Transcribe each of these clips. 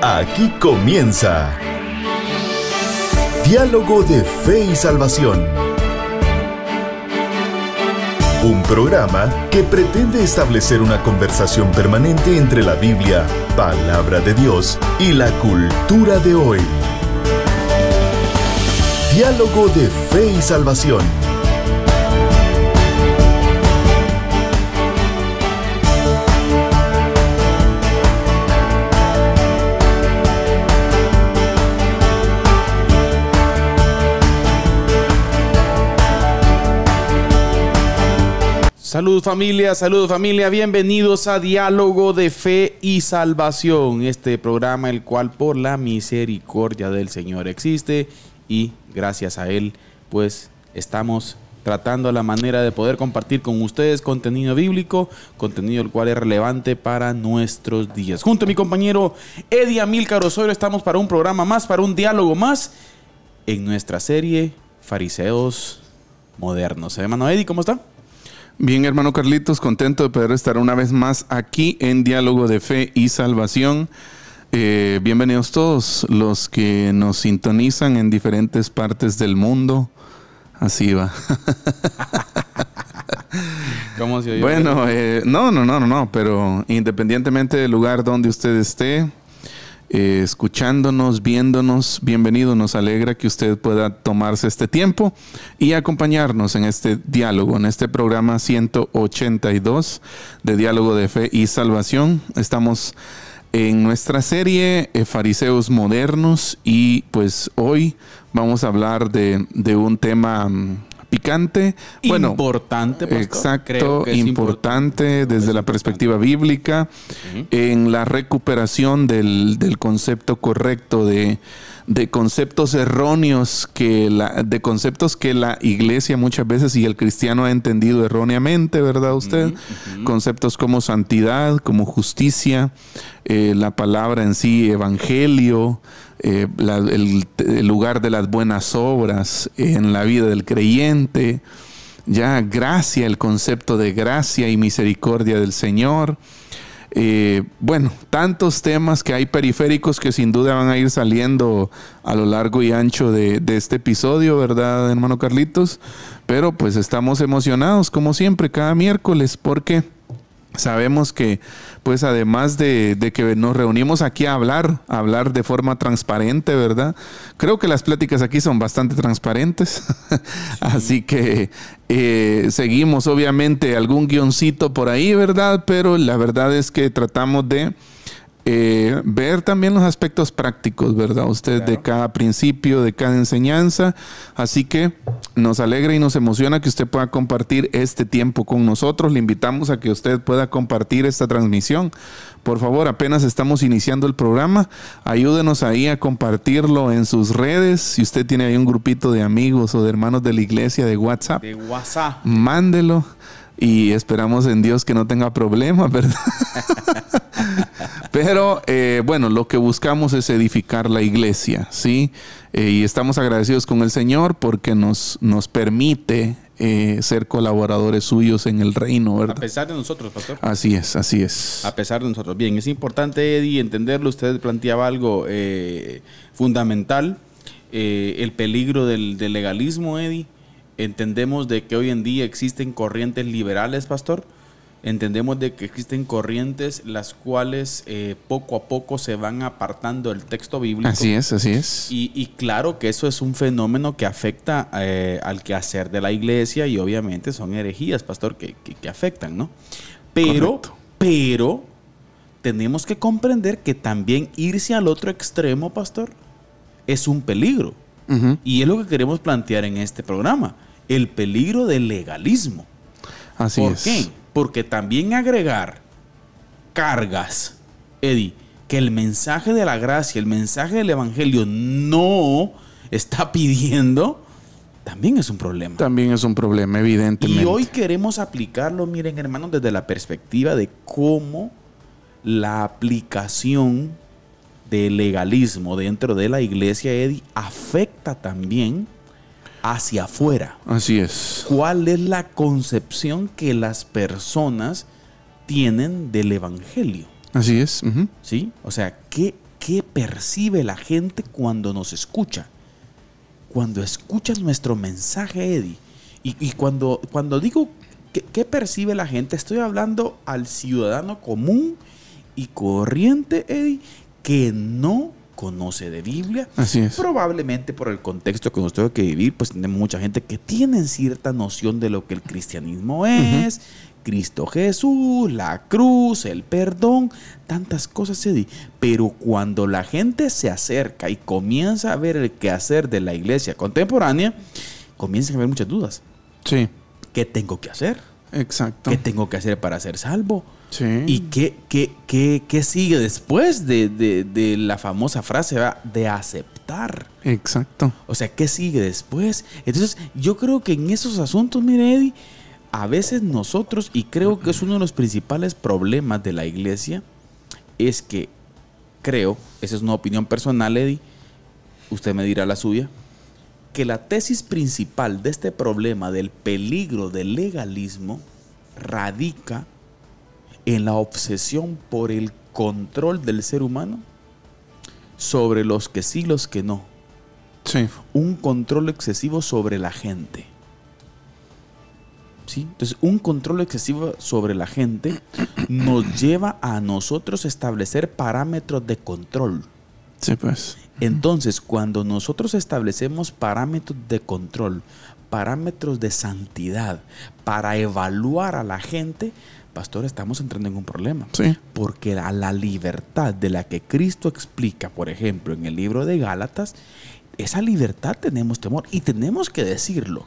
Aquí comienza Diálogo de Fe y Salvación. Un programa que pretende establecer una conversación permanente entre la Biblia, palabra de Dios, y la cultura de hoy. Diálogo de Fe y Salvación. Saludos familia, bienvenidos a Diálogo de Fe y Salvación, este programa el cual por la misericordia del Señor existe y gracias a Él pues estamos tratando la manera de poder compartir con ustedes contenido bíblico, contenido el cual es relevante para nuestros días. Junto a mi compañero Eddie Amílcar Osorio estamos para un programa más, para un diálogo más en nuestra serie Fariseos Modernos. Hermano Eddie, ¿cómo está? Bien, hermano Carlitos, contento de poder estar una vez más aquí en Diálogo de Fe y Salvación. Bienvenidos todos los que nos sintonizan en diferentes partes del mundo. Así va. ¿Cómo se oye? Bueno, no, pero independientemente del lugar donde usted esté, escuchándonos, viéndonos, bienvenido. Nos alegra que usted pueda tomarse este tiempo y acompañarnos en este diálogo, en este programa 182 de Diálogo de Fe y Salvación. Estamos en nuestra serie Fariseos Modernos y pues hoy vamos a hablar de un tema picante, importante, pastor. Exacto, importante desde la perspectiva bíblica, en la recuperación del concepto correcto de conceptos erróneos de conceptos que la iglesia muchas veces y el cristiano ha entendido erróneamente, ¿verdad usted? Conceptos como santidad, como justicia, la palabra en sí, evangelio, el lugar de las buenas obras en la vida del creyente, ya gracia, el concepto de gracia y misericordia del Señor. Tantos temas que hay periféricos que sin duda van a ir saliendo a lo largo y ancho de este episodio, ¿verdad, hermano Carlitos? Pero pues estamos emocionados como siempre cada miércoles porque sabemos que pues además de que nos reunimos aquí a hablar de forma transparente, ¿verdad? Creo que las pláticas aquí son bastante transparentes. Así que seguimos obviamente algún guioncito por ahí, ¿verdad? Pero la verdad es que tratamos de ver también los aspectos prácticos, ¿verdad? Usted, claro, de cada principio, de cada enseñanza. Así que nos alegra y nos emociona que usted pueda compartir este tiempo con nosotros. Le invitamos a que usted pueda compartir esta transmisión. Por favor, apenas estamos iniciando el programa, ayúdenos ahí a compartirlo en sus redes. Si usted tiene ahí un grupito de amigos o de hermanos de la iglesia de WhatsApp, mándelo. Y esperamos en Dios que no tenga problemas, ¿verdad? Pero lo que buscamos es edificar la iglesia, ¿sí? Y estamos agradecidos con el Señor porque nos permite ser colaboradores suyos en el reino, ¿verdad? A pesar de nosotros, pastor. Así es. A pesar de nosotros. Bien, es importante, Eddie, entenderlo. Usted planteaba algo fundamental, el peligro del legalismo, Eddie. Entendemos de que hoy en día existen corrientes liberales, pastor. Entendemos de que existen corrientes las cuales poco a poco se van apartando del texto bíblico. Así es. Y claro que eso es un fenómeno que afecta al quehacer de la iglesia y obviamente son herejías, pastor, que afectan, ¿no? Pero tenemos que comprender que también irse al otro extremo, pastor, es un peligro. Y es lo que queremos plantear en este programa, el peligro del legalismo. Así es. ¿Por qué? Porque también agregar cargas, Eddie, que el mensaje de la gracia, el mensaje del evangelio no está pidiendo, también es un problema. También es un problema, evidentemente. Y hoy queremos aplicarlo, miren, hermanos, desde la perspectiva de cómo la aplicación del legalismo dentro de la iglesia, Eddie, afecta también hacia afuera. Así es. ¿Cuál es la concepción que las personas tienen del evangelio? Así es. ¿Sí? O sea, ¿qué qué percibe la gente cuando nos escucha. Cuando escuchas nuestro mensaje, Eddie. Y cuando digo qué percibe la gente, estoy hablando al ciudadano común y corriente, Eddie, que no conoce de Biblia. Así es. Probablemente por el contexto que nos tengo que vivir, pues tenemos mucha gente que tiene cierta noción de lo que el cristianismo es, Cristo Jesús, la cruz, el perdón, tantas cosas, Eddie. Pero cuando la gente se acerca y comienza a ver el quehacer de la iglesia contemporánea, comienzan a haber muchas dudas. Sí. ¿Qué tengo que hacer? Exacto. ¿Qué tengo que hacer para ser salvo? Sí. ¿Y qué sigue después de la famosa frase, ¿verdad?, de aceptar? Exacto. O sea, ¿qué sigue después? Entonces, yo creo que en esos asuntos, mire, Eddie, a veces nosotros, y creo que es uno de los principales problemas de la iglesia, es que creo, esa es una opinión personal, Eddie, usted me dirá la suya, que la tesis principal de este problema del peligro del legalismo radica en la obsesión por el control del ser humano sobre los que sí, los que no. Sí. Un control excesivo sobre la gente. ¿Sí? Entonces, un control excesivo sobre la gente nos lleva a nosotros establecer parámetros de control. Sí, pues. Entonces, cuando nosotros establecemos parámetros de control, parámetros de santidad para evaluar a la gente, pastor, estamos entrando en un problema. Sí. Porque a la libertad de la que Cristo explica, por ejemplo, en el libro de Gálatas, esa libertad tenemos temor y tenemos que decirlo.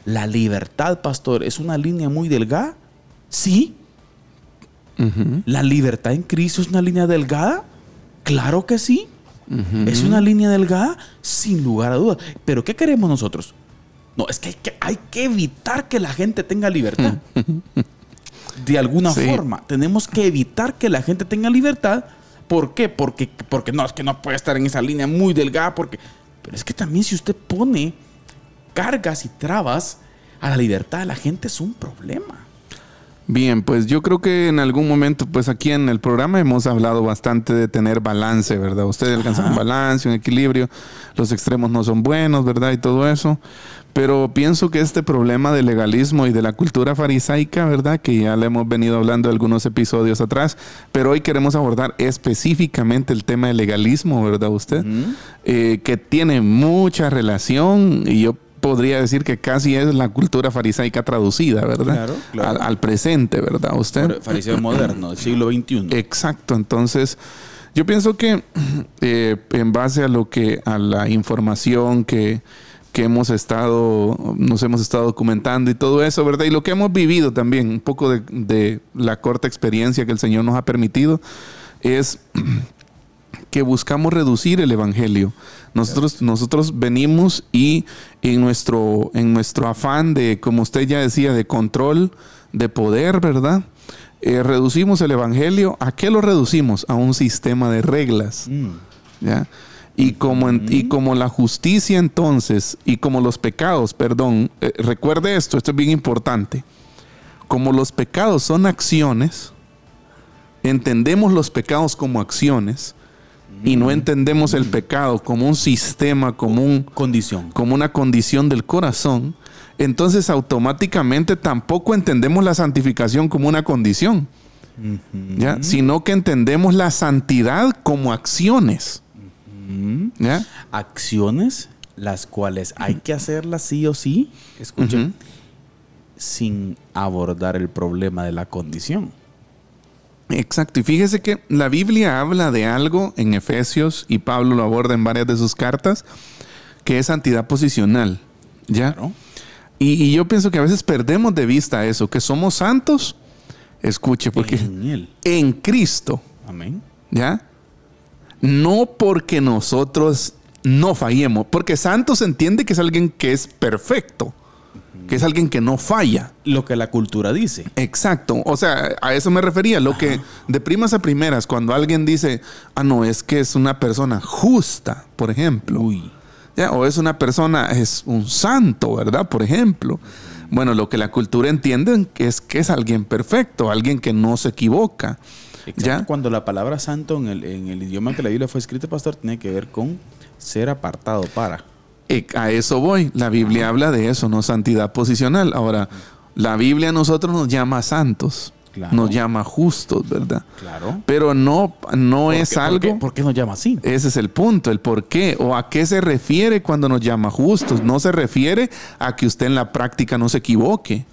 La libertad, pastor, ¿es una línea muy delgada? Sí. ¿La libertad en Cristo es una línea delgada? Claro que sí. ¿Es una línea delgada? Sin lugar a dudas. ¿Pero qué queremos nosotros? No, es que hay que evitar que la gente tenga libertad. De alguna forma. Tenemos que evitar que la gente tenga libertad. ¿Por qué? Porque no, es que no puede estar en esa línea muy delgada. Pero es que también si usted pone cargas y trabas a la libertad de la gente, es un problema. Bien, pues yo creo que en algún momento, pues aquí en el programa hemos hablado bastante de tener balance, ¿verdad? Ustedes alcanzan un balance, un equilibrio, los extremos no son buenos, ¿verdad? Y todo eso. Pero pienso que este problema del legalismo y de la cultura farisaica, ¿verdad?, que ya le hemos venido hablando algunos episodios atrás, pero hoy queremos abordar específicamente el tema del legalismo, ¿verdad usted? Que tiene mucha relación, y yo podría decir que casi es la cultura farisaica traducida, ¿verdad? Claro. Al presente, ¿verdad usted? Fariseo moderno, del siglo XXI. Exacto. Entonces, yo pienso que en base a la información que nos hemos estado documentando y todo eso, ¿verdad? Y lo que hemos vivido también, un poco de la corta experiencia que el Señor nos ha permitido, es que buscamos reducir el evangelio. Nosotros venimos y en nuestro afán de, como usted ya decía, de control, de poder, ¿verdad? Reducimos el evangelio. ¿A qué lo reducimos? A un sistema de reglas. ¿Ya? Y como la justicia entonces, y como los pecados, recuerde esto es bien importante. Como los pecados son acciones, entendemos los pecados como acciones y no entendemos el pecado como un sistema, como una condición del corazón, entonces automáticamente tampoco entendemos la santificación como una condición, ¿ya? Sino que entendemos la santidad como acciones. ¿Ya? Acciones las cuales hay que hacerlas sí o sí, escuchen, sin abordar el problema de la condición. Exacto, y fíjese que la Biblia habla de algo en Efesios, y Pablo lo aborda en varias de sus cartas, que es santidad posicional, ¿ya? Claro. Y yo pienso que a veces perdemos de vista eso, que somos santos, escuche, porque en Cristo, amén, ¿ya? No porque nosotros no fallemos, porque santo se entiende que es alguien que es perfecto, que es alguien que no falla. Lo que la cultura dice. Exacto. O sea, a eso me refería. Lo que de primas a primeras, cuando alguien dice, no, es que es una persona justa, por ejemplo. ¿Ya? O es un santo, ¿verdad? Por ejemplo. Bueno, lo que la cultura entiende es que es alguien perfecto, alguien que no se equivoca. Exacto. ¿Ya? Cuando la palabra santo en el idioma que la Biblia fue escrita, pastor, tiene que ver con ser apartado para. A eso voy. La Biblia habla de eso, no santidad posicional. Ahora, la Biblia a nosotros nos llama santos, Claro. nos llama justos, ¿verdad? Claro. Pero no es algo... ¿Por qué nos llama así? Ese es el punto, el por qué o a qué se refiere cuando nos llama justos. No se refiere a que usted en la práctica no se equivoque,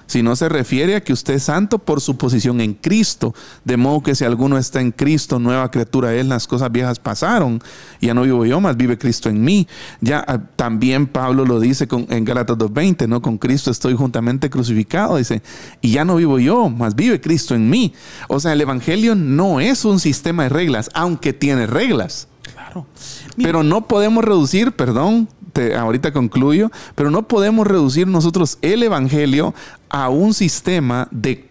sino se refiere a que usted es santo por su posición en Cristo. De modo que si alguno está en Cristo, nueva criatura es, las cosas viejas pasaron. Ya no vivo yo, más vive Cristo en mí. Ya también Pablo lo dice en Gálatas 2:20, ¿no? Con Cristo estoy juntamente crucificado, dice, y ya no vivo yo, más vive Cristo en mí. O sea, el evangelio no es un sistema de reglas, aunque tiene reglas. Claro. Pero no podemos reducir, ahorita concluyo, pero no podemos reducir nosotros el evangelio a un sistema de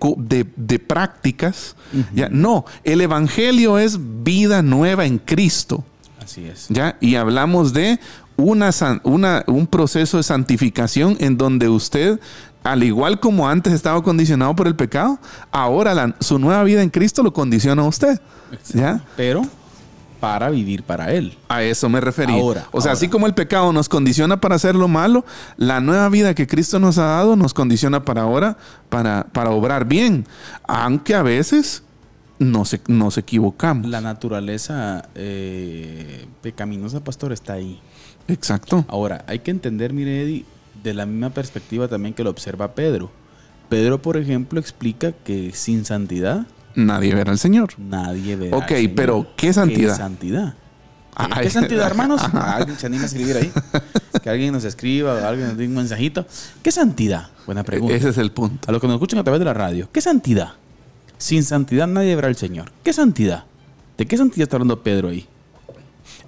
prácticas. ¿Ya? No, el evangelio es vida nueva en Cristo. Así es. ¿Ya? Y hablamos de un proceso de santificación en donde usted, al igual como antes estaba condicionado por el pecado, ahora su nueva vida en Cristo lo condiciona a usted. ¿Ya? Pero para vivir para Él. A eso me refería. Ahora. Así como el pecado nos condiciona para hacer lo malo, la nueva vida que Cristo nos ha dado nos condiciona para ahora, para obrar bien. Aunque a veces nos equivocamos. La naturaleza pecaminosa, pastor, está ahí. Exacto. Ahora, hay que entender, mire, Eddie, de la misma perspectiva también que lo observa Pedro. Pedro, por ejemplo, explica que sin santidad nadie verá al Señor. Nadie verá Ok, al Señor. pero ¿qué santidad? ¿Qué santidad? Ay. ¿Qué santidad, hermanos? Alguien se anima a escribir ahí. Que alguien nos escriba, alguien nos dé un mensajito. ¿Qué santidad? Buena pregunta. Ese es el punto. A los que nos escuchan a través de la radio. ¿Qué santidad? Sin santidad nadie verá al Señor. ¿Qué santidad? ¿De qué santidad está hablando Pedro ahí?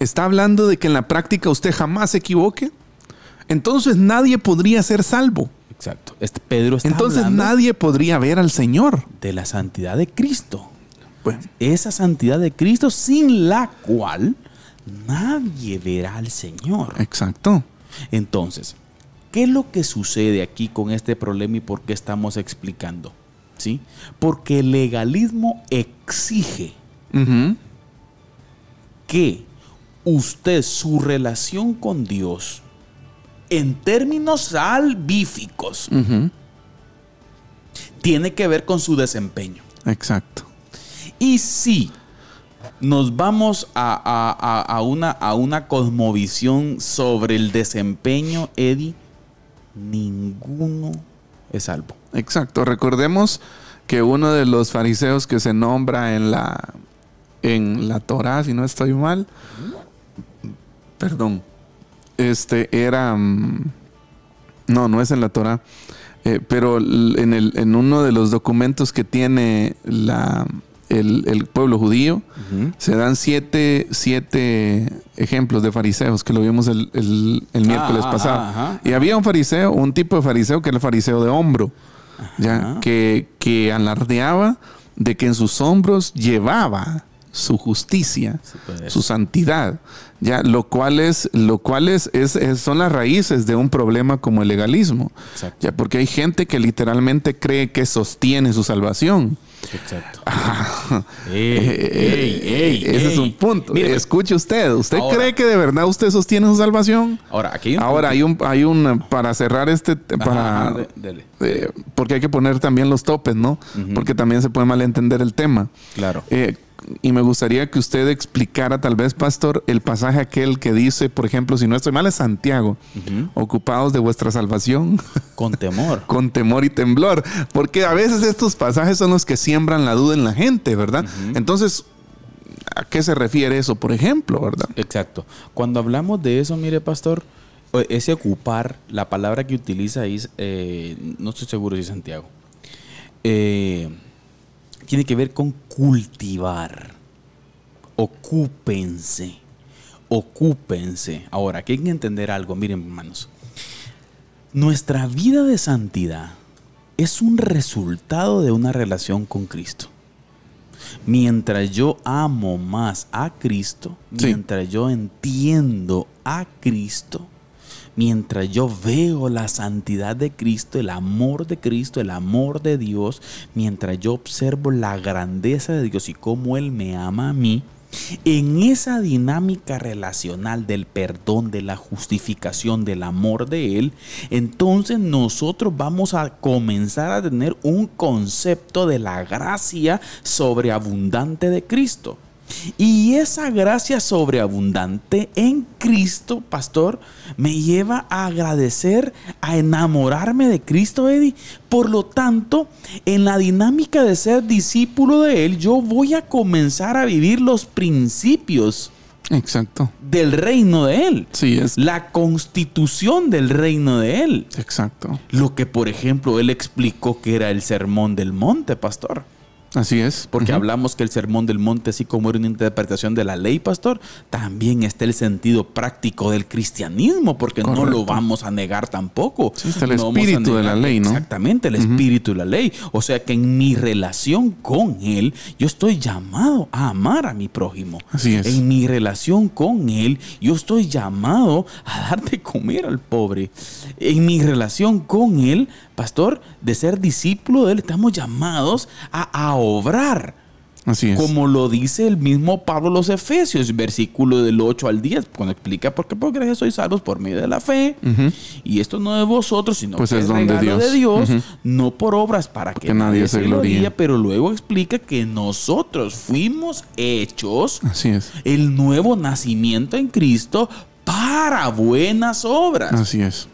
¿Está hablando de que en la práctica usted jamás se equivoque? Entonces nadie podría ser salvo. Exacto. Pedro está Entonces hablando nadie podría ver al Señor. de la santidad de Cristo. Bueno, Esa santidad de Cristo sin la cual nadie verá al Señor. exacto. Entonces, ¿qué es lo que sucede aquí con este problema y por qué estamos explicando? ¿Sí? Porque el legalismo exige Ujú. que usted, su relación con Dios, en términos salvíficos, Ujú. tiene que ver con su desempeño. Exacto. Y si nos vamos a una cosmovisión sobre el desempeño, Eddie, ninguno es salvo. Exacto. Recordemos que uno de los fariseos que se nombra en la Torá, si no estoy mal, perdón, era, no es en la Torá, pero en uno de los documentos que tiene el pueblo judío, se dan siete ejemplos de fariseos, que lo vimos el miércoles pasado. Ajá. Y había un tipo de fariseo que era el fariseo de hombro, ¿ya? Que alardeaba de que en sus hombros llevaba su justicia, su santidad, ya, lo cual son las raíces de un problema como el legalismo. Exacto. Ya, porque hay gente que literalmente cree que sostiene su salvación. Exacto. Ese es un punto. Mire, escuche usted ahora, cree que de verdad usted sostiene su salvación? Ahora, aquí Hay un para cerrar dele. porque hay que poner también los topes, ¿no? Porque también se puede malentender el tema. Claro. Y me gustaría que usted explicara, tal vez, pastor, el pasaje aquel que dice, por ejemplo, si no estoy mal, es Santiago, ocupados de vuestra salvación Con temor. con temor y temblor, porque a veces estos pasajes son los que siembran la duda en la gente, ¿verdad? Entonces, ¿a qué se refiere eso, por ejemplo, verdad? Exacto. Cuando hablamos de eso, mire, pastor, ese ocupar, la palabra que utiliza ahí, no estoy seguro si es Santiago, tiene que ver con cultivar. Ocúpense. Ahora, aquí hay que entender algo. Miren, hermanos. Nuestra vida de santidad es un resultado de una relación con Cristo. Mientras yo amo más a Cristo, Sí. mientras yo entiendo a Cristo, mientras yo veo la santidad de Cristo, el amor de Dios, mientras yo observo la grandeza de Dios y cómo Él me ama a mí, en esa dinámica relacional del perdón, de la justificación, del amor de Él, entonces nosotros vamos a comenzar a tener un concepto de la gracia sobreabundante de Cristo. Y esa gracia sobreabundante en Cristo, pastor, me lleva a agradecer, a enamorarme de Cristo, Eddie. Por lo tanto, en la dinámica de ser discípulo de Él, yo voy a comenzar a vivir los principios del reino de Él. Sí, es. La constitución del reino de Él. Exacto. Lo que, por ejemplo, Él explicó que era el Sermón del Monte, pastor. Así es. Porque hablamos que el Sermón del Monte, así como era una interpretación de la ley, pastor, también está el sentido práctico del cristianismo, porque correcto, no lo vamos a negar tampoco. Sí, está el espíritu de la ley, ¿no? Exactamente, el espíritu de la ley. O sea que en mi relación con Él, yo estoy llamado a amar a mi prójimo. Así es. En mi relación con Él, yo estoy llamado a dar de comer al pobre. En mi relación con Él, pastor, de ser discípulo de Él, estamos llamados a obrar. Así es. Como lo dice el mismo Pablo a los Efesios, versículo del 8 al 10, cuando explica por qué por gracia sois salvos por medio de la fe. Y esto no de vosotros, sino pues que es regalo de Dios, no por obras para que nadie se gloríe. Pero luego explica que nosotros fuimos hechos, así es, el nuevo nacimiento en Cristo, para buenas obras. Así es.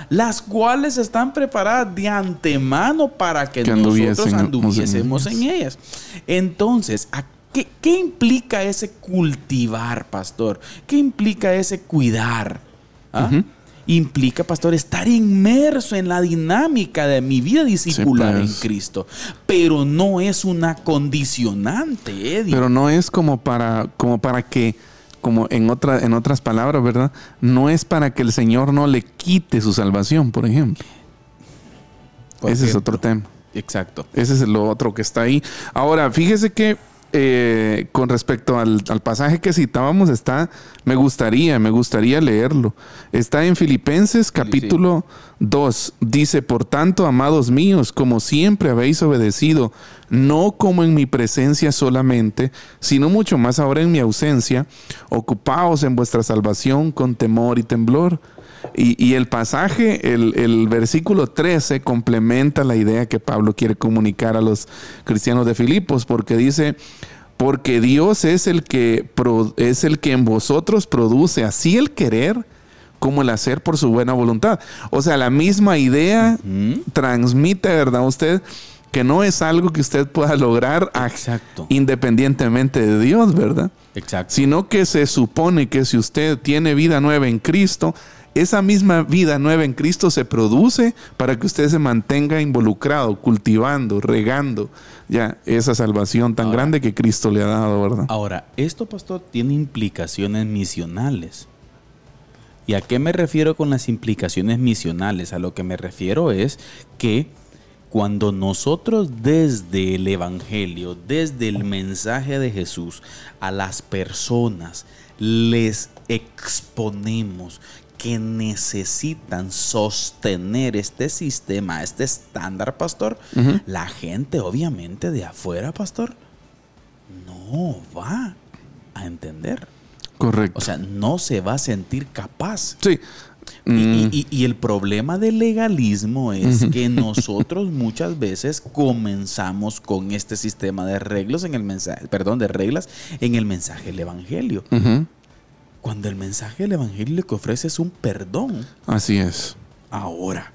Las cuales están preparadas de antemano para que nosotros anduviésemos en ellas. Entonces, ¿qué implica ese cultivar, pastor? ¿Qué implica ese cuidar? Implica, pastor, estar inmerso en la dinámica de mi vida discipular en Cristo. Pero no es una condicionante, Eddie. Pero no es como para que, como en otras palabras, ¿verdad? No es para que el Señor no le quite su salvación, por ejemplo. Ese es otro tema. Exacto. Ese es lo otro que está ahí. Ahora, fíjese que con respecto al pasaje que citábamos, me gustaría leerlo. Está en Filipenses capítulo 2. Dice: por tanto, amados míos, como siempre habéis obedecido, no como en mi presencia solamente, sino mucho más ahora en mi ausencia, ocupaos en vuestra salvación con temor y temblor. Y el pasaje, el versículo 13, complementa la idea que Pablo quiere comunicar a los cristianos de Filipos, porque dice: porque Dios es el que en vosotros produce así el querer como el hacer por su buena voluntad. O sea, la misma idea transmite, ¿verdad? Usted que no es algo que usted pueda lograr independientemente de Dios, ¿verdad? Exacto. Sino que se supone que si usted tiene vida nueva en Cristo, esa misma vida nueva en Cristo se produce para que usted se mantenga involucrado, cultivando, regando ya esa salvación tan grande que Cristo le ha dado, ¿verdad? Ahora, esto, pastor, tiene implicaciones misionales. ¿Y a qué me refiero con las implicaciones misionales? A lo que me refiero es que cuando nosotros desde el Evangelio, desde el mensaje de Jesús, a las personas les exponemos que necesitan sostener este sistema, este estándar, pastor, la gente obviamente de afuera, pastor, no va a entender. Correcto. O sea, no se va a sentir capaz. Sí. Y el problema del legalismo es que nosotros muchas veces comenzamos con este sistema de reglas en el mensaje, de reglas en el mensaje del Evangelio. Cuando el mensaje del Evangelio lo que ofrece es un perdón. Así es. Ahora,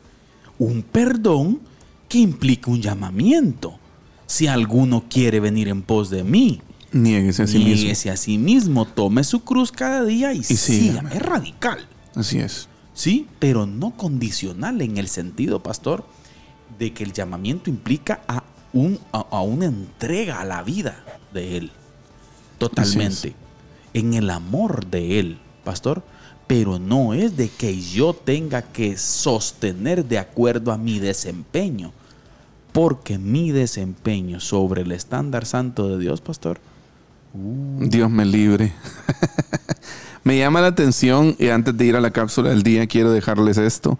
un perdón que implica un llamamiento. Si alguno quiere venir en pos de mí, niéguese a sí mismo. Tome su cruz cada día y sígame. Es radical. Así es. Sí, pero no condicional en el sentido, pastor, de que el llamamiento implica a una entrega a la vida de Él. Totalmente. En el amor de Él, pastor, pero no es de que yo tenga que sostener de acuerdo a mi desempeño, porque mi desempeño sobre el estándar santo de Dios, pastor, Dios me libre. Me llama la atención, y antes de ir a la cápsula del día, quiero dejarles esto.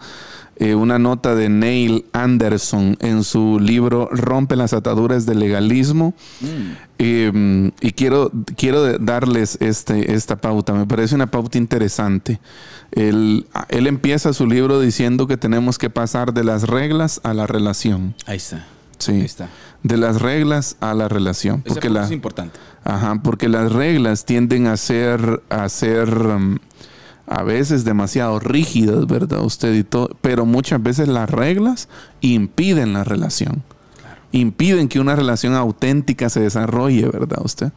Una nota de Neil Anderson en su libro Rompe las ataduras del legalismo. Y quiero darles esta pauta. Me parece una pauta interesante. Él empieza su libro diciendo que tenemos que pasar de las reglas a la relación. Ahí está. Sí, Ahí está. de las reglas a la relación. Ese punto es importante. Ajá, porque las reglas tienden a ser a veces demasiado rígidas, ¿verdad? Usted y todo, pero muchas veces las reglas impiden la relación. Claro. Impiden que una relación auténtica se desarrolle, ¿verdad? Usted.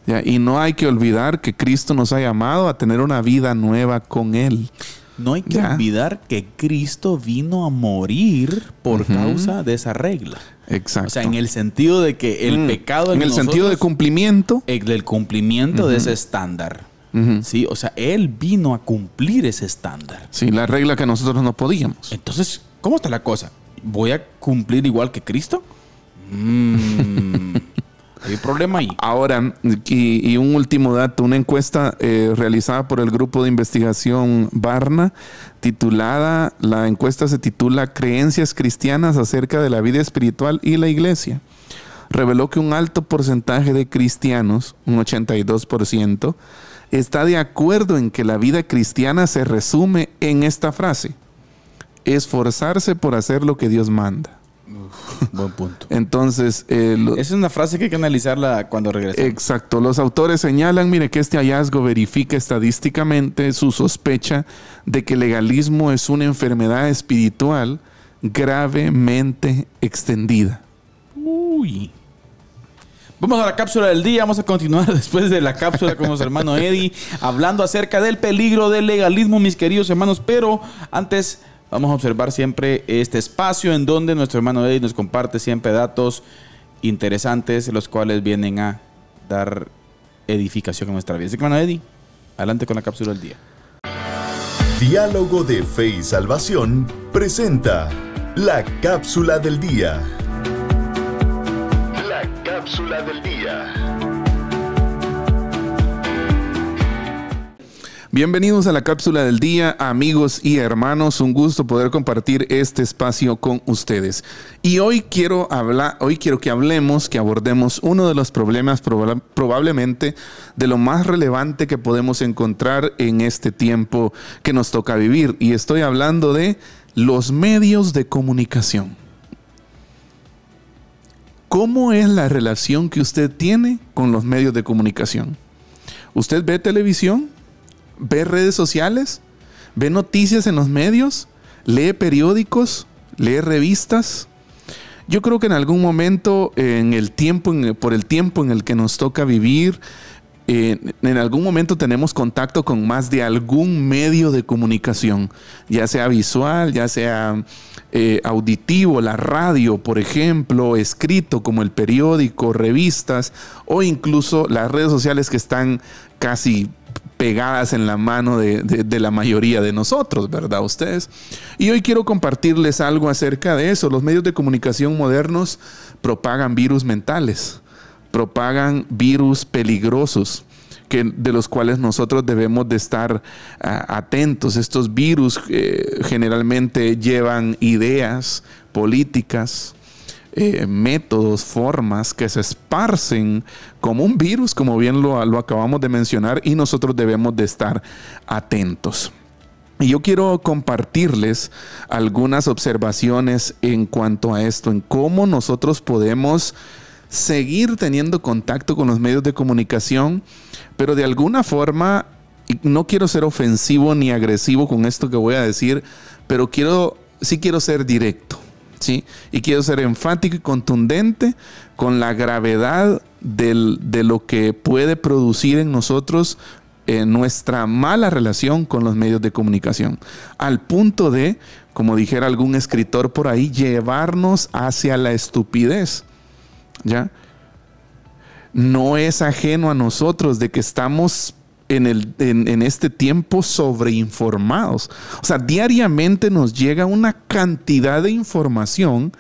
¿Ya? Y no hay que olvidar que Cristo nos ha llamado a tener una vida nueva con Él. No hay que olvidar que Cristo vino a morir por causa de esa regla. Exacto. O sea, en el sentido de que el pecado en el sentido de cumplimiento. Del cumplimiento de ese estándar. Sí, o sea, Él vino a cumplir ese estándar. Sí, la regla que nosotros no podíamos. Entonces, ¿cómo está la cosa? ¿Voy a cumplir igual que Cristo? Hay un problema ahí. Ahora, y un último dato, una encuesta realizada por el grupo de investigación Barna, la encuesta se titula Creencias cristianas acerca de la vida espiritual y la iglesia. Reveló que un alto porcentaje de cristianos, un 82%, está de acuerdo en que la vida cristiana se resume en esta frase: esforzarse por hacer lo que Dios manda. Buen punto. Entonces, esa es una frase que hay que analizarla cuando regresemos. Exacto. Los autores señalan, mire, que este hallazgo verifica estadísticamente su sospecha de que el legalismo es una enfermedad espiritual gravemente extendida. Uy. Vamos a la cápsula del día. Vamos a continuar después de la cápsula con nuestro hermano Eddie, hablando acerca del peligro del legalismo, mis queridos hermanos. Pero antes, vamos a observar siempre este espacio en donde nuestro hermano Eddie nos comparte siempre datos interesantes, los cuales vienen a dar edificación a nuestra vida. Así que, hermano Eddie, adelante con la cápsula del día. Diálogo de Fe y Salvación presenta la cápsula del día. La cápsula del día. Bienvenidos a la cápsula del día, amigos y hermanos. Un gusto poder compartir este espacio con ustedes. Y hoy quiero que abordemos uno de los problemas probablemente de lo más relevante que podemos encontrar en este tiempo que nos toca vivir. Y estoy hablando de los medios de comunicación. ¿Cómo es la relación que usted tiene con los medios de comunicación? ¿Usted ve televisión? ¿Ve redes sociales? ¿Ve noticias en los medios? ¿Lee periódicos? ¿Lee revistas? Yo creo que en algún momento, por el tiempo en el que nos toca vivir, en algún momento tenemos contacto con más de algún medio de comunicación, ya sea visual, ya sea auditivo, la radio, por ejemplo, escrito como el periódico, revistas o incluso las redes sociales que están casi pegadas en la mano de la mayoría de nosotros, ¿verdad? Ustedes. Y hoy quiero compartirles algo acerca de eso. Los medios de comunicación modernos propagan virus mentales, propagan virus peligrosos, de los cuales nosotros debemos de estar atentos. Estos virus generalmente llevan ideas, políticas, métodos, formas que se esparcen como un virus, como bien lo acabamos de mencionar, y nosotros debemos de estar atentos. Y yo quiero compartirles algunas observaciones en cuanto a esto, en cómo nosotros podemos seguir teniendo contacto con los medios de comunicación, pero de alguna forma, y no quiero ser ofensivo ni agresivo con esto que voy a decir, pero sí quiero ser directo. ¿Sí? Y quiero ser enfático y contundente con la gravedad de lo que puede producir en nosotros nuestra mala relación con los medios de comunicación, al punto de, como dijera algún escritor por ahí, llevarnos hacia la estupidez. ¿Ya? No es ajeno a nosotros de que estamos en este tiempo sobreinformados. O sea, diariamente nos llega una cantidad de información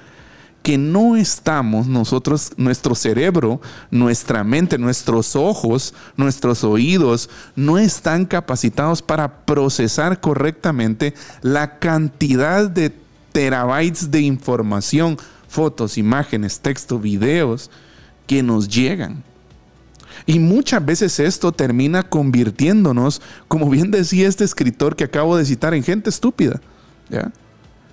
que no estamos nosotros, nuestro cerebro, nuestra mente, nuestros ojos, nuestros oídos, no están capacitados para procesar correctamente la cantidad de terabytes de información, fotos, imágenes, texto, videos que nos llegan. Y muchas veces esto termina convirtiéndonos, como bien decía este escritor que acabo de citar, en gente estúpida, ¿ya?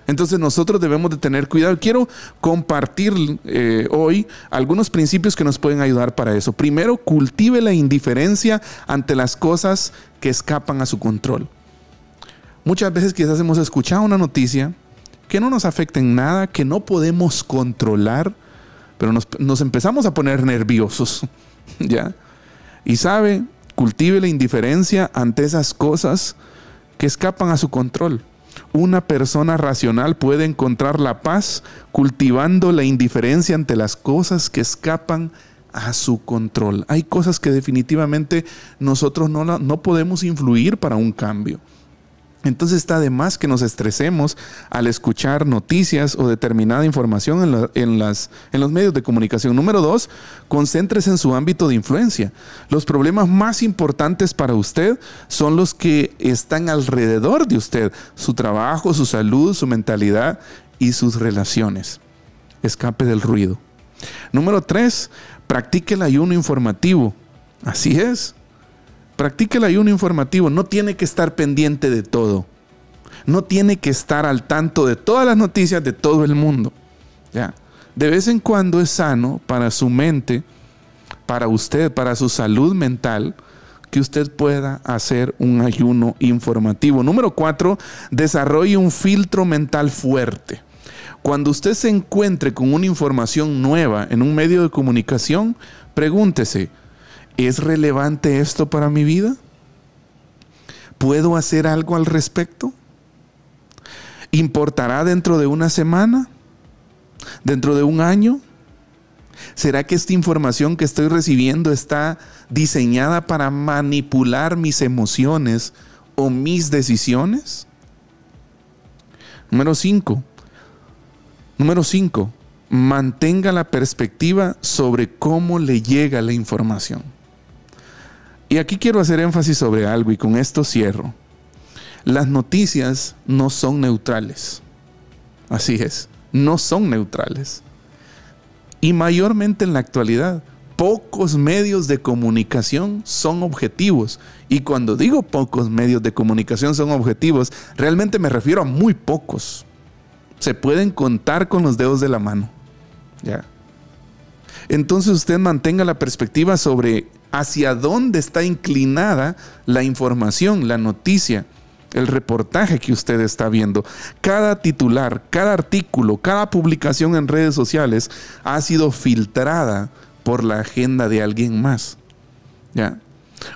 Entonces nosotros debemos de tener cuidado. Quiero compartir hoy algunos principios que nos pueden ayudar para eso. Primero, cultive la indiferencia ante las cosas que escapan a su control. Muchas veces quizás hemos escuchado una noticia que no nos afecta en nada, que no podemos controlar, pero nos empezamos a poner nerviosos, ¿ya? Y sabe, cultive la indiferencia ante esas cosas que escapan a su control. Una persona racional puede encontrar la paz cultivando la indiferencia ante las cosas que escapan a su control. Hay cosas que definitivamente nosotros no podemos influir para un cambio. Entonces está de más que nos estresemos al escuchar noticias o determinada información en los medios de comunicación. Número 2, concéntrese en su ámbito de influencia. Los problemas más importantes para usted son los que están alrededor de usted. Su trabajo, su salud, su mentalidad y sus relaciones. Escape del ruido. Número 3, practique el ayuno informativo. Así es. Practique el ayuno informativo. No tiene que estar pendiente de todo. No tiene que estar al tanto de todas las noticias de todo el mundo. ¿Ya? De vez en cuando es sano para su mente, para usted, para su salud mental, que usted pueda hacer un ayuno informativo. Número 4, desarrolle un filtro mental fuerte. Cuando usted se encuentre con una información nueva en un medio de comunicación, pregúntese: ¿es relevante esto para mi vida? ¿Puedo hacer algo al respecto? ¿Importará dentro de una semana? ¿Dentro de un año? ¿Será que esta información que estoy recibiendo está diseñada para manipular mis emociones o mis decisiones? Número 5. Mantenga la perspectiva sobre cómo le llega la información. Y aquí quiero hacer énfasis sobre algo y con esto cierro. Las noticias no son neutrales. Así es, no son neutrales. Y mayormente en la actualidad, pocos medios de comunicación son objetivos. Y cuando digo pocos medios de comunicación son objetivos, realmente me refiero a muy pocos. Se pueden contar con los dedos de la mano. ¿Ya? Entonces usted mantenga la perspectiva sobre hacia dónde está inclinada la información, la noticia, el reportaje que usted está viendo. Cada titular, cada artículo, cada publicación en redes sociales ha sido filtrada por la agenda de alguien más. ¿Ya?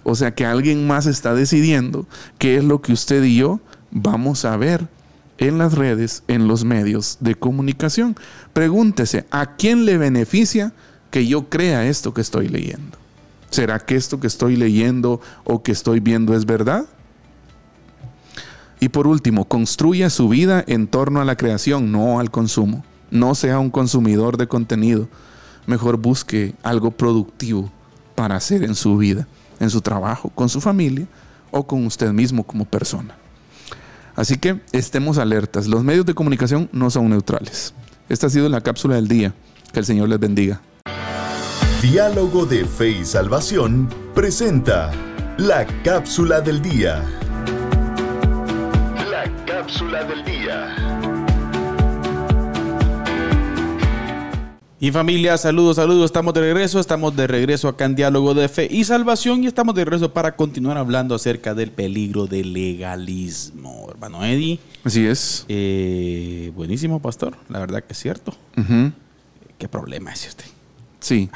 O sea que alguien más está decidiendo qué es lo que usted y yo vamos a ver en las redes, en los medios de comunicación. Pregúntese, ¿a quién le beneficia que yo crea esto que estoy leyendo? ¿Será que esto que estoy leyendo o que estoy viendo es verdad? Y por último, construya su vida en torno a la creación, no al consumo. No sea un consumidor de contenido. Mejor busque algo productivo para hacer en su vida, en su trabajo, con su familia o con usted mismo como persona. Así que estemos alertas. Los medios de comunicación no son neutrales. Esta ha sido la cápsula del día. Que el Señor les bendiga. Diálogo de Fe y Salvación presenta la cápsula del día. La cápsula del día. Y familia, saludos, estamos de regreso acá en Diálogo de Fe y Salvación y estamos de regreso para continuar hablando acerca del peligro del legalismo, hermano Eddie. Así es. Buenísimo, pastor, la verdad que es cierto. ¿Qué problema es usted? Sí.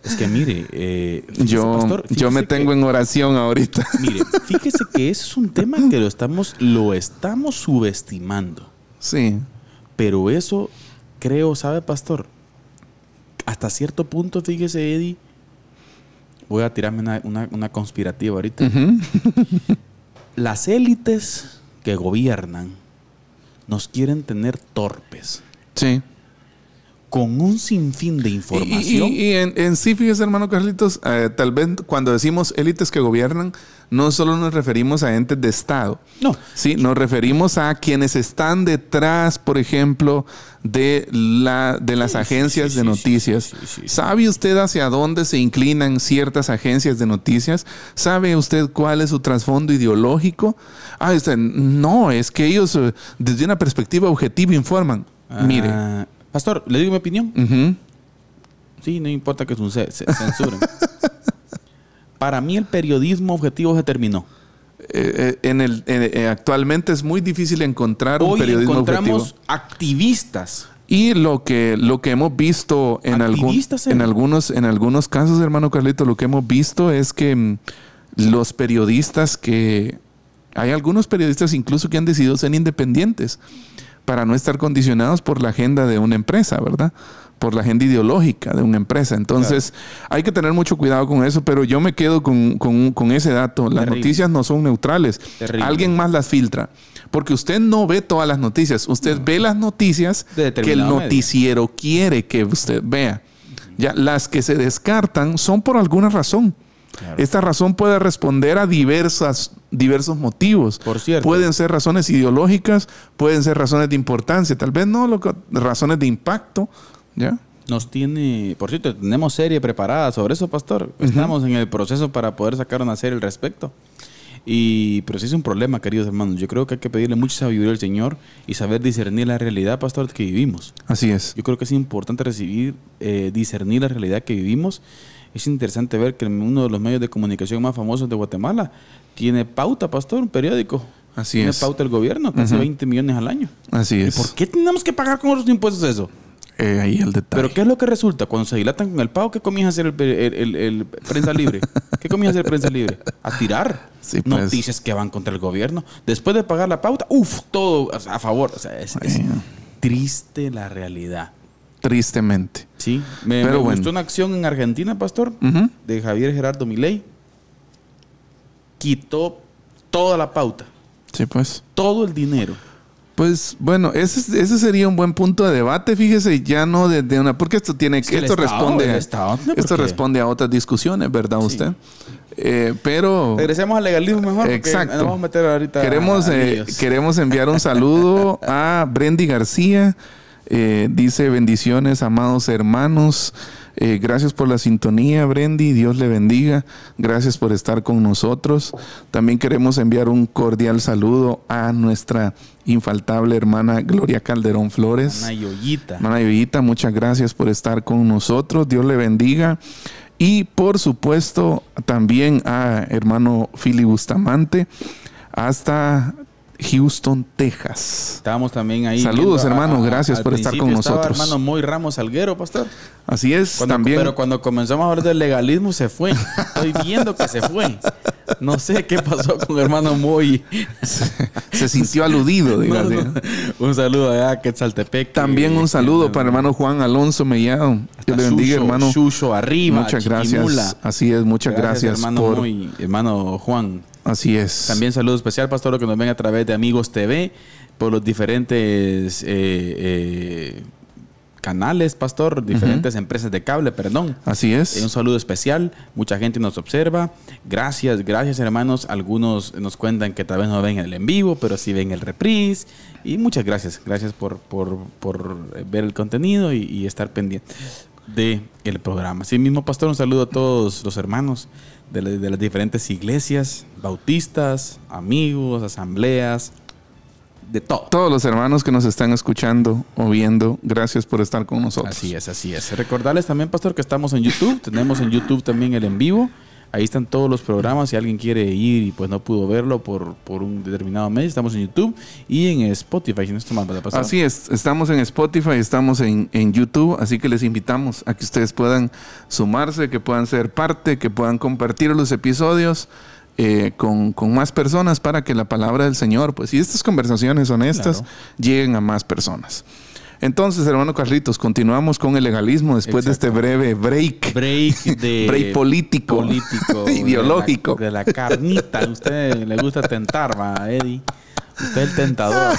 Es que mire, yo me tengo en oración ahorita. Mire, fíjese que ese es un tema que lo estamos subestimando. Sí. Pero eso... creo, ¿sabe, pastor? Hasta cierto punto, fíjese, Eddie, voy a tirarme una conspirativa ahorita. Las élites que gobiernan nos quieren tener torpes. Sí. con un sinfín de información. Y en sí, fíjese, hermano Carlitos, tal vez cuando decimos élites que gobiernan, no solo nos referimos a entes de Estado. No. Sí, nos referimos a quienes están detrás, por ejemplo, de las agencias de noticias. Sí. ¿Sabe usted hacia dónde se inclinan ciertas agencias de noticias? ¿Sabe usted cuál es su trasfondo ideológico? No, es que ellos desde una perspectiva objetiva informan. Mire. Pastor, ¿le digo mi opinión? Uh-huh. Sí, no importa que censuren. Para mí el periodismo objetivo se terminó. Actualmente es muy difícil encontrar un Hoy periodismo encontramos objetivo. Activistas. Y lo que hemos visto en algunos casos, hermano Carlito, lo que hemos visto es que los periodistas hay algunos periodistas incluso que han decidido ser independientes para no estar condicionados por la agenda de una empresa, ¿verdad? Por la agenda ideológica de una empresa. Entonces, hay que tener mucho cuidado con eso, pero yo me quedo con ese dato. Las noticias no son neutrales. Terrible. Alguien más las filtra. Porque usted no ve todas las noticias. Usted ve las noticias que el noticiero quiere que usted vea. Ya, las que se descartan son por alguna razón. Claro. Esta razón puede responder a diversos motivos. Por cierto. Pueden ser razones ideológicas, pueden ser razones de importancia, tal vez no razones de impacto. ¿Ya? Por cierto, tenemos serie preparada sobre eso, pastor. Estamos en el proceso para poder sacar una serie al respecto. Pero sí es un problema, queridos hermanos. Yo creo que hay que pedirle mucha sabiduría al Señor y saber discernir la realidad, pastor, que vivimos. Así es. Yo creo que es importante discernir la realidad que vivimos. Es interesante ver que uno de los medios de comunicación más famosos de Guatemala tiene Pauta, pastor, un periódico. Así tiene es. Pauta el gobierno, casi 20 millones al año. Así es. ¿Y por qué tenemos que pagar con otros impuestos eso? Ahí el detalle. Pero ¿qué es lo que resulta? Cuando se dilatan con el pago, ¿qué comienza a hacer el Prensa Libre? ¿Qué comienza a hacer Prensa Libre? A tirar noticias que van contra el gobierno. Después de pagar la pauta, todo a favor. O sea, es triste la realidad. Tristemente. Sí. Me gustó una acción en Argentina, pastor, de Javier Gerardo Milei. Quitó toda la pauta. Sí, pues. Todo el dinero. Pues bueno, ese sería un buen punto de debate, fíjese, ya no de una, porque esto responde a otras discusiones, ¿verdad usted? Pero regresemos al legalismo mejor. Exacto. Nos vamos a meter ahorita. Queremos enviar un saludo a Brendy García. Dice: bendiciones, amados hermanos. Gracias por la sintonía, Brendy. Dios le bendiga. Gracias por estar con nosotros. También queremos enviar un cordial saludo a nuestra infaltable hermana Gloria Calderón Flores. Hermana Yoyita, muchas gracias por estar con nosotros. Dios le bendiga. Y por supuesto también a hermano Fili Bustamante hasta Houston, Texas. Estábamos también ahí. Saludos, hermano. Gracias por estar con nosotros. Hermano Moy Ramos Salguero, pastor. Así es, también. Pero cuando comenzamos a hablar del legalismo, se fue. Estoy viendo que se fue. No sé qué pasó con hermano Moy. Se sintió aludido, digamos. No. Un saludo allá a Quetzaltepec. También un saludo para hermano Juan Alonso Mellado. Dios le bendiga, hermano. Chucho arriba. Muchas gracias. Así es, muchas gracias hermano Moy, hermano Juan. Así es. También saludo especial, pastor, que nos ven a través de Amigos TV, por los diferentes canales, pastor, diferentes empresas de cable, perdón. Así es. Un saludo especial. Mucha gente nos observa. Gracias, hermanos. Algunos nos cuentan que tal vez no ven el en vivo, pero sí ven el reprise. Y muchas gracias. Gracias por ver el contenido y estar pendiente del programa. Así mismo, pastor, un saludo a todos los hermanos de las diferentes iglesias, bautistas, amigos, asambleas, de todo. Todos los hermanos que nos están escuchando o viendo, gracias por estar con nosotros. Así es. Recordarles también, pastor, que estamos en YouTube. Tenemos en YouTube también el en vivo. Ahí están todos los programas. Si alguien quiere ir y pues no pudo verlo por un determinado mes, estamos en YouTube y en Spotify. Si no estoy mal, pastor. Así es. Estamos en Spotify, estamos en YouTube. Así que les invitamos a que ustedes puedan sumarse, que puedan ser parte, que puedan compartir los episodios con más personas para que la palabra del Señor, pues, y estas conversaciones honestas lleguen a más personas. Entonces, hermano Carlitos, continuamos con el legalismo después de este breve break político ideológico. De la carnita. A usted le gusta tentar, va, Eddie. Usted es el tentador.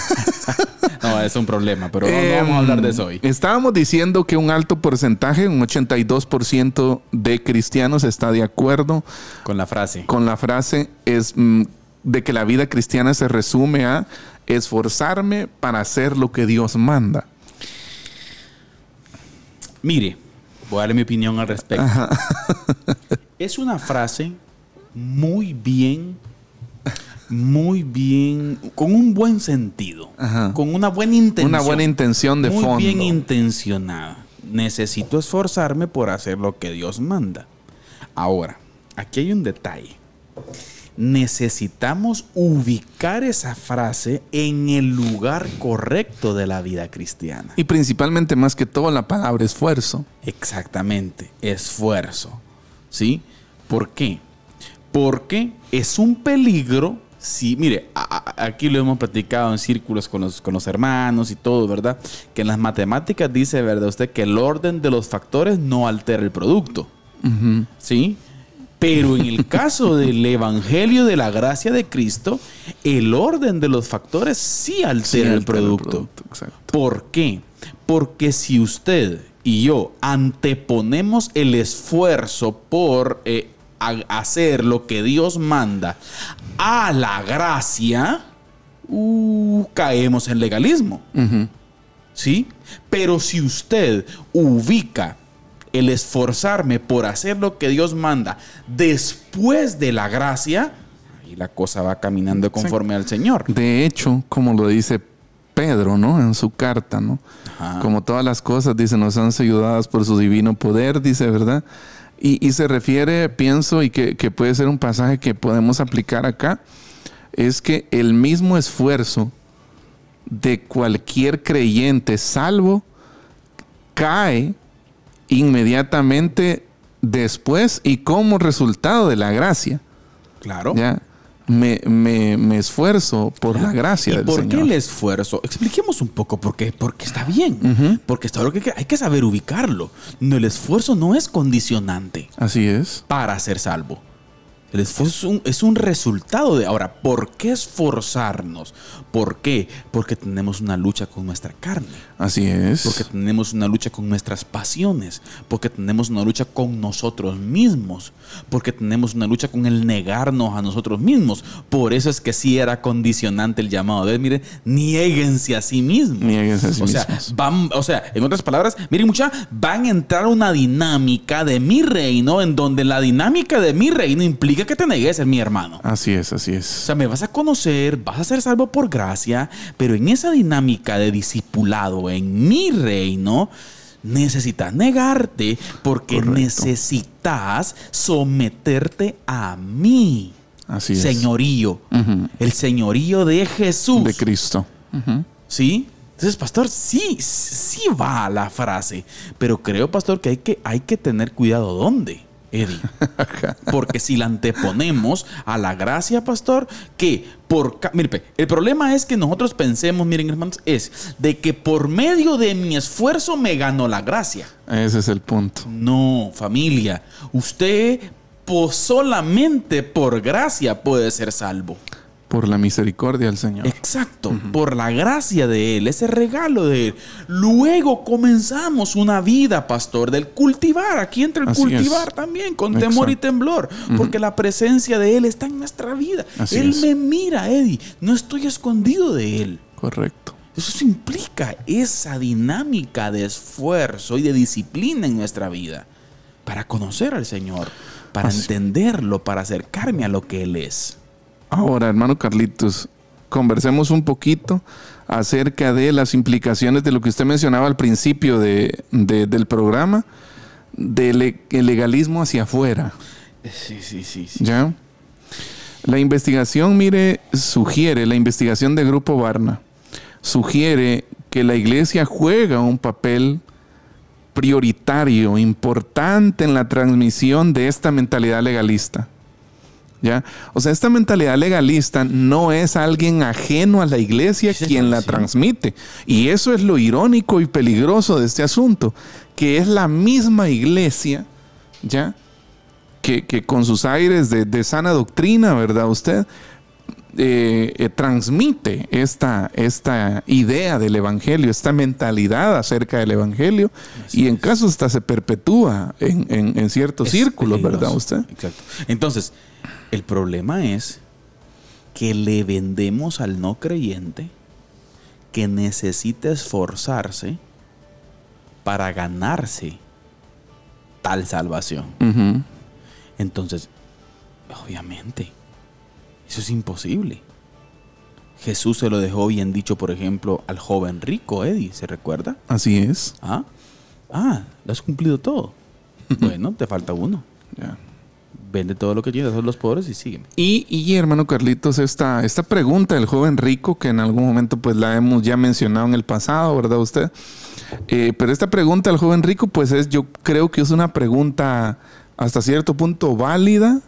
No, es un problema, pero no vamos a hablar de eso hoy. Estábamos diciendo que un alto porcentaje, un 82% de cristianos está de acuerdo Con la frase. con la frase es de que la vida cristiana se resume a esforzarme para hacer lo que Dios manda. Mire, voy a darle mi opinión al respecto. Es una frase muy bien, con un buen sentido, Ajá. con una buena intención. Una buena intención de muy fondo. bien intencionada. Necesito esforzarme por hacer lo que Dios manda. Ahora, aquí hay un detalle. Necesitamos ubicar esa frase en el lugar correcto de la vida cristiana. Y principalmente, más que todo, la palabra esfuerzo. Exactamente, esfuerzo. ¿Sí? ¿Por qué? Porque es un peligro. Sí, mire, aquí lo hemos platicado en círculos con los hermanos y todo, ¿verdad? Que en las matemáticas dice, ¿verdad? Usted que el orden de los factores no altera el producto. Ujú. ¿Sí? Pero en el caso del evangelio de la gracia de Cristo, el orden de los factores sí altera el producto. Exacto. ¿Por qué? Porque si usted y yo anteponemos el esfuerzo por hacer lo que Dios manda a la gracia, caemos en legalismo. Ujú. ¿Sí? Pero si usted ubica el esforzarme por hacer lo que Dios manda después de la gracia, ahí la cosa va caminando conforme al Señor. De hecho, como lo dice Pedro, ¿no? En su carta, ¿no? Ajá. Como todas las cosas, dice, nos han ayudadas por su divino poder, dice, ¿verdad? Y se refiere, pienso, y que puede ser un pasaje que podemos aplicar acá, es que el mismo esfuerzo de cualquier creyente salvo cae inmediatamente después y como resultado de la gracia. Claro. ¿Ya? Me esfuerzo por la gracia ¿Y del por Señor. qué el esfuerzo? Expliquemos un poco por qué. Porque está bien. Ujú. Porque está lo que hay que saber ubicarlo. No, el esfuerzo no es condicionante Así es. para ser salvo. El esfuerzo es un resultado de... Ahora, ¿por qué esforzarnos? ¿Por qué? Porque tenemos una lucha con nuestra carne. Así es. Porque tenemos una lucha con nuestras pasiones. Porque tenemos una lucha con nosotros mismos. Porque tenemos una lucha con el negarnos a nosotros mismos. Por eso es que sí era condicionante el llamado de, mire, niéguense a sí mismos. Niéguense a sí mismos. mismos. En otras palabras, miren mucha, van a entrar a una dinámica de mi reino, en donde la dinámica de mi reino implica que te negues, mi hermano. Así es, así O es. sea, me vas a conocer, vas a ser salvo por gracia, pero en esa dinámica de discipulado en mi reino, necesitas negarte porque Correcto. necesitas someterte a mí. Así es. Señorío. Ujú. El señorío de Jesús. De Cristo. Ujú. ¿Sí? Entonces, pastor, sí va la frase. Pero creo, pastor, que hay que tener cuidado dónde, Eddie. Porque si la anteponemos a la gracia, pastor, que mire, el problema es que nosotros pensemos, miren, hermanos, es de que por medio de mi esfuerzo me ganó la gracia. Ese es el punto. No, familia. Usted solamente por gracia puede ser salvo. Por la misericordia del Señor. Exacto, por la gracia de Él, ese regalo de Él. Luego comenzamos una vida, pastor, del cultivar. Aquí entra el Así cultivar es. también, con temor y Exacto. temblor, porque la presencia de Él está en nuestra vida. Así Él es. me mira, Eddie, no estoy escondido de Él. Correcto. Eso implica esa dinámica de esfuerzo y de disciplina en nuestra vida para conocer al Señor, para Así. entenderlo, para acercarme a lo que Él es. Ahora, hermano Carlitos, conversemos un poquito acerca de las implicaciones de lo que usted mencionaba al principio del programa, del legalismo hacia afuera. Sí. ¿Ya? La investigación, mire, la investigación del Grupo Barna sugiere que la iglesia juega un papel prioritario, importante en la transmisión de esta mentalidad legalista. ¿Ya? O sea, esta mentalidad legalista no es alguien ajeno a la iglesia Sí, quien la sí. transmite. Y eso es lo irónico y peligroso de este asunto, que es la misma iglesia, ¿ya? Que con sus aires de sana doctrina, ¿verdad? Usted transmite esta idea del evangelio, esta mentalidad acerca del evangelio, y en caso hasta se perpetúa en ciertos círculos, ¿verdad usted? Exacto. Entonces, el problema es que le vendemos al no creyente que necesita esforzarse para ganarse tal salvación. Uh-huh. Entonces, obviamente, eso es imposible. Jesús se lo dejó bien dicho, por ejemplo, al joven rico, Eddie, ¿se recuerda? Así es. Lo has cumplido todo. Bueno, te falta uno. Ya. Vende todo lo que tienes a los pobres y sígueme. Y hermano Carlitos, esta pregunta del joven rico, que en algún momento pues la hemos ya mencionado en el pasado, ¿verdad usted? Pero esta pregunta del joven rico, pues yo creo que es una pregunta hasta cierto punto válida,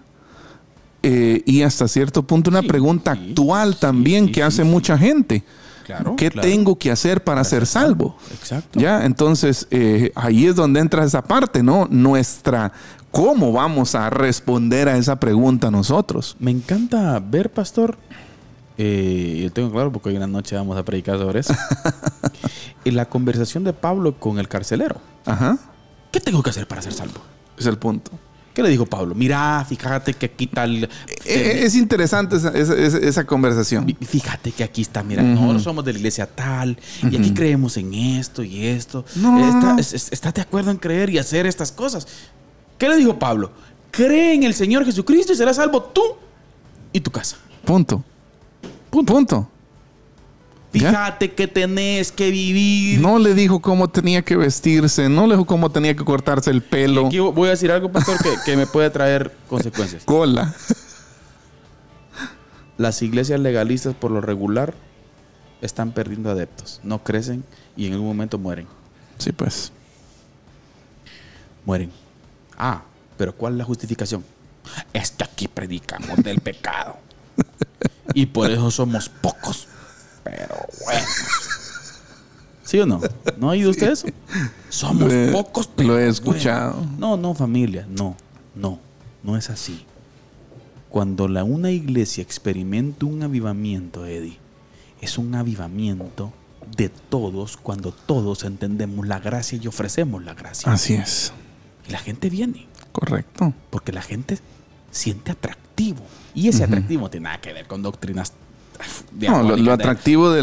y hasta cierto punto una pregunta actual también que hace mucha gente. Claro, ¿Qué tengo que hacer para ser salvo? Exacto. Ya, entonces ahí es donde entra esa parte, ¿no? ¿Cómo vamos a responder a esa pregunta nosotros? Me encanta ver, pastor, yo tengo claro porque hoy en la noche vamos a predicar sobre eso, en la conversación de Pablo con el carcelero. Ajá. ¿Qué tengo que hacer para ser salvo? Es el punto. ¿Qué le dijo Pablo? Mira, fíjate que aquí tal... Es interesante esa conversación. Fíjate que aquí está, mira, nosotros somos de la iglesia tal, y aquí creemos en esto y esto. ¿Estás de acuerdo en creer y hacer estas cosas? ¿Qué le dijo Pablo? Cree en el Señor Jesucristo y serás salvo tú y tu casa. Punto. Fíjate que tenés que vivir. No le dijo cómo tenía que vestirse, no le dijo cómo tenía que cortarse el pelo. Y aquí voy a decir algo, pastor, que me puede traer consecuencias. Cola. Las iglesias legalistas, por lo regular, están perdiendo adeptos. No crecen y en algún momento mueren. Sí, pues. Mueren. Pero ¿cuál es la justificación? Es que aquí predicamos del pecado. Y por eso somos pocos. Pero bueno. ¿Sí o no? ¿No ha oído usted eso? Somos pocos, pero lo he escuchado. Bueno. No, familia. No es así. Cuando una iglesia experimenta un avivamiento, Eddie, es un avivamiento de todos cuando todos entendemos la gracia y ofrecemos la gracia. Así es. Y la gente viene. Correcto. Porque la gente siente atractivo. Y ese atractivo no tiene nada que ver con doctrinas. No, lo atractivo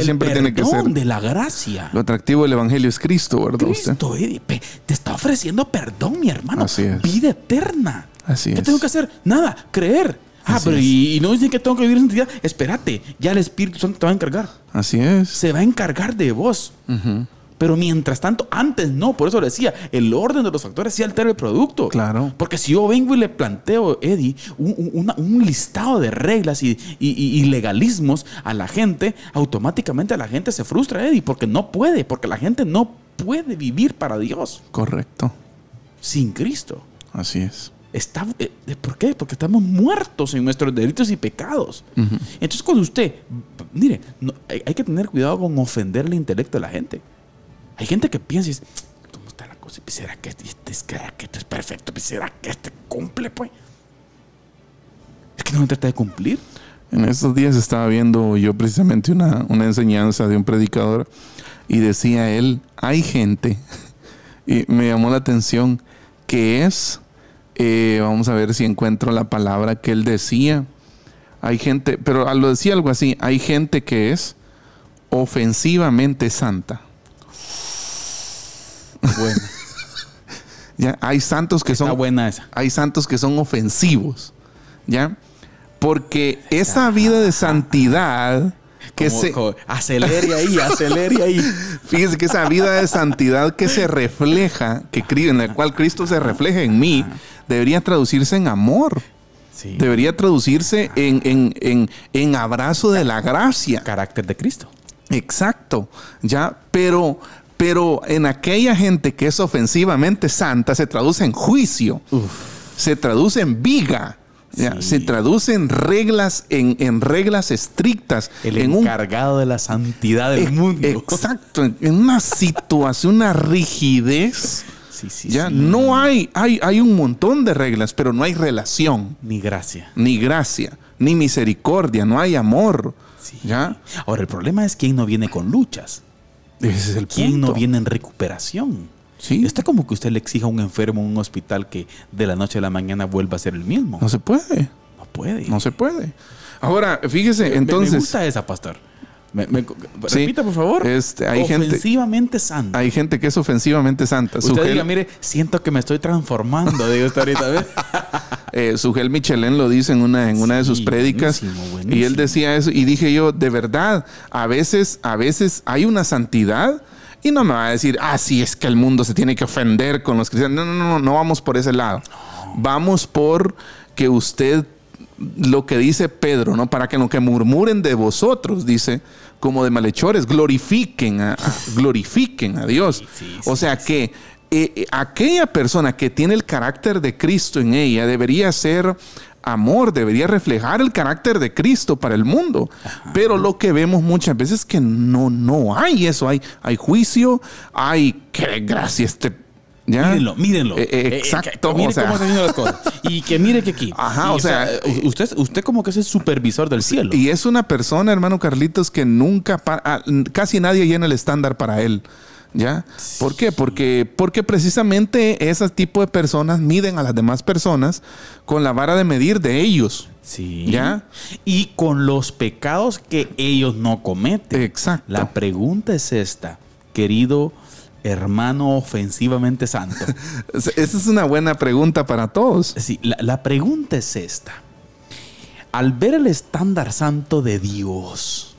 siempre tiene que ser de la gracia. Lo atractivo del evangelio es Cristo, ¿verdad? Cristo, Eddie, te está ofreciendo perdón, mi hermano. Así es. Vida eterna. Así es. ¿Qué tengo que hacer? Nada, creer. Pero y no dicen que tengo que vivir en santidad. Espérate, ya el Espíritu Santo te va a encargar. Así es. Se va a encargar de vos. Pero mientras tanto, antes no. Por eso le decía, el orden de los factores sí altera el producto. Claro. Porque si yo vengo y le planteo, Eddie, un listado de reglas y legalismos a la gente, automáticamente la gente se frustra, Eddie, porque no puede. Porque la gente no puede vivir para Dios. Correcto. Sin Cristo. Así es. ¿Por qué? Porque estamos muertos en nuestros delitos y pecados. Entonces cuando usted, mire, hay que tener cuidado con ofender el intelecto de la gente. Hay gente que piensa y dice, ¿cómo está la cosa? ¿Será que esto es perfecto? ¿Será que este cumple, pues? Es que no se trata de cumplir. En estos días estaba viendo yo precisamente una enseñanza de un predicador y decía él, hay gente, y me llamó la atención, que es, vamos a ver si encuentro la palabra que él decía, hay gente, pero lo decía algo así, hay gente que es ofensivamente santa. Bueno. Ya, hay santos que Está son buena esa. Hay santos que son ofensivos, ¿ya? Porque esa vida de santidad que acelere ahí. Fíjese que esa vida de santidad que se refleja, en la cual Cristo se refleja en mí, debería traducirse en amor. Sí. Debería traducirse en abrazo de la gracia. Carácter de Cristo. Exacto, ¿ya? Pero en aquella gente que es ofensivamente santa se traduce en juicio, se traduce en viga, sí. Se traduce en reglas, en reglas estrictas. El encargado de la santidad del mundo. Exacto, en una situación, una rigidez, Sí, ya sí. no hay un montón de reglas, pero no hay relación, Ni gracia. ni gracia, ni misericordia, no hay amor. Sí. ¿Ya? Ahora, el problema es quién no viene con luchas. Ese es el ¿Quién punto. no viene en recuperación? Sí. Está como que usted le exija a un enfermo en un hospital que de la noche a la mañana vuelva a ser el mismo. No se puede. No puede. No se puede. Ahora, fíjese, entonces... Me gusta esa, pastor. Sí, repita, por favor. hay ofensivamente santa. Hay gente que es ofensivamente santa. Usted diga, mire, siento que me estoy transformando, digo usted ahorita, ¿ves? Sugel Michelén lo dice en una de sus prédicas. buenísimo. Y él decía eso. Y dije yo, de verdad, a veces hay una santidad. Y no me va a decir, sí, es que el mundo se tiene que ofender con los cristianos. No vamos por ese lado. Vamos por que usted, lo que dice Pedro, ¿no? Para que lo que murmuren de vosotros, dice, como de malhechores, glorifiquen a Dios. O sea que aquella persona que tiene el carácter de Cristo en ella debería ser amor, debería reflejar el carácter de Cristo para el mundo. Ajá. Pero lo que vemos muchas veces es que no hay eso. Hay juicio, hay que gracia ¿ya? Mírenlo. Exacto. Mire cómo se hacen las cosas. Y que mire que aquí. Ajá, o sea, usted como que es el supervisor del cielo. Y es una persona, hermano Carlitos, que nunca, casi nadie llena el estándar para él. ¿Ya? ¿Por qué? Porque precisamente ese tipo de personas miden a las demás personas con la vara de medir de ellos. Sí. ¿Ya? Y con los pecados que ellos no cometen. Exacto. La pregunta es esta, querido hermano ofensivamente santo. Esa es una buena pregunta para todos. Sí, la pregunta es esta. Al ver el estándar santo de Dios,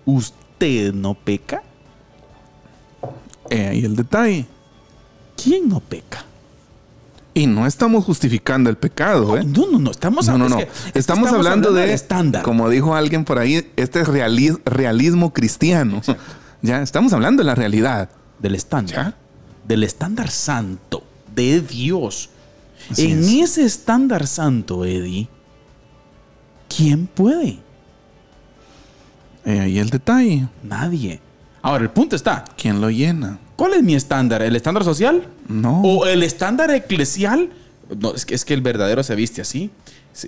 ¿usted no peca? Ahí el detalle. ¿Quién no peca? Y no estamos justificando el pecado, ¿eh? No. Estamos hablando de estándar. Como dijo alguien por ahí, este es realismo cristiano. Exacto. Ya, estamos hablando de la realidad. Del estándar. ¿Ya? Del estándar santo de Dios. Así en es. ese estándar santo, Eddie, ¿quién puede? Ahí el detalle. Nadie. Ahora, el punto está. ¿Quién lo llena? ¿Cuál es mi estándar? ¿El estándar social? No. ¿O el estándar eclesial? No, es que el verdadero se viste así.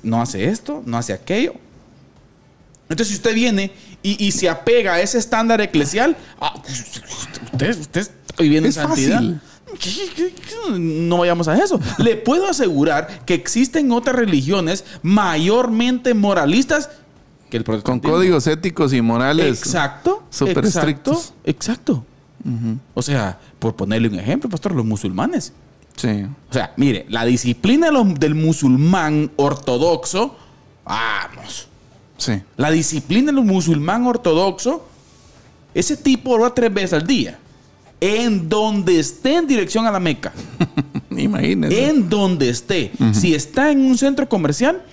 No hace esto, no hace aquello. Entonces, si usted viene y se apega a ese estándar eclesial, usted está viviendo en santidad. Fácil. No vayamos a eso. Le puedo asegurar que existen otras religiones mayormente moralistas que el protestantismo. Con códigos éticos y morales. Exacto. Súper estrictos. Exacto. Uh-huh. O sea, por ponerle un ejemplo, pastor, los musulmanes. Sí. O sea, mire, la disciplina del musulmán ortodoxo, vamos. Sí. La disciplina del musulmán ortodoxo, ese tipo ora 3 veces al día. En donde esté en dirección a la Meca. Imagínese. En donde esté. Uh-huh. Si está en un centro comercial,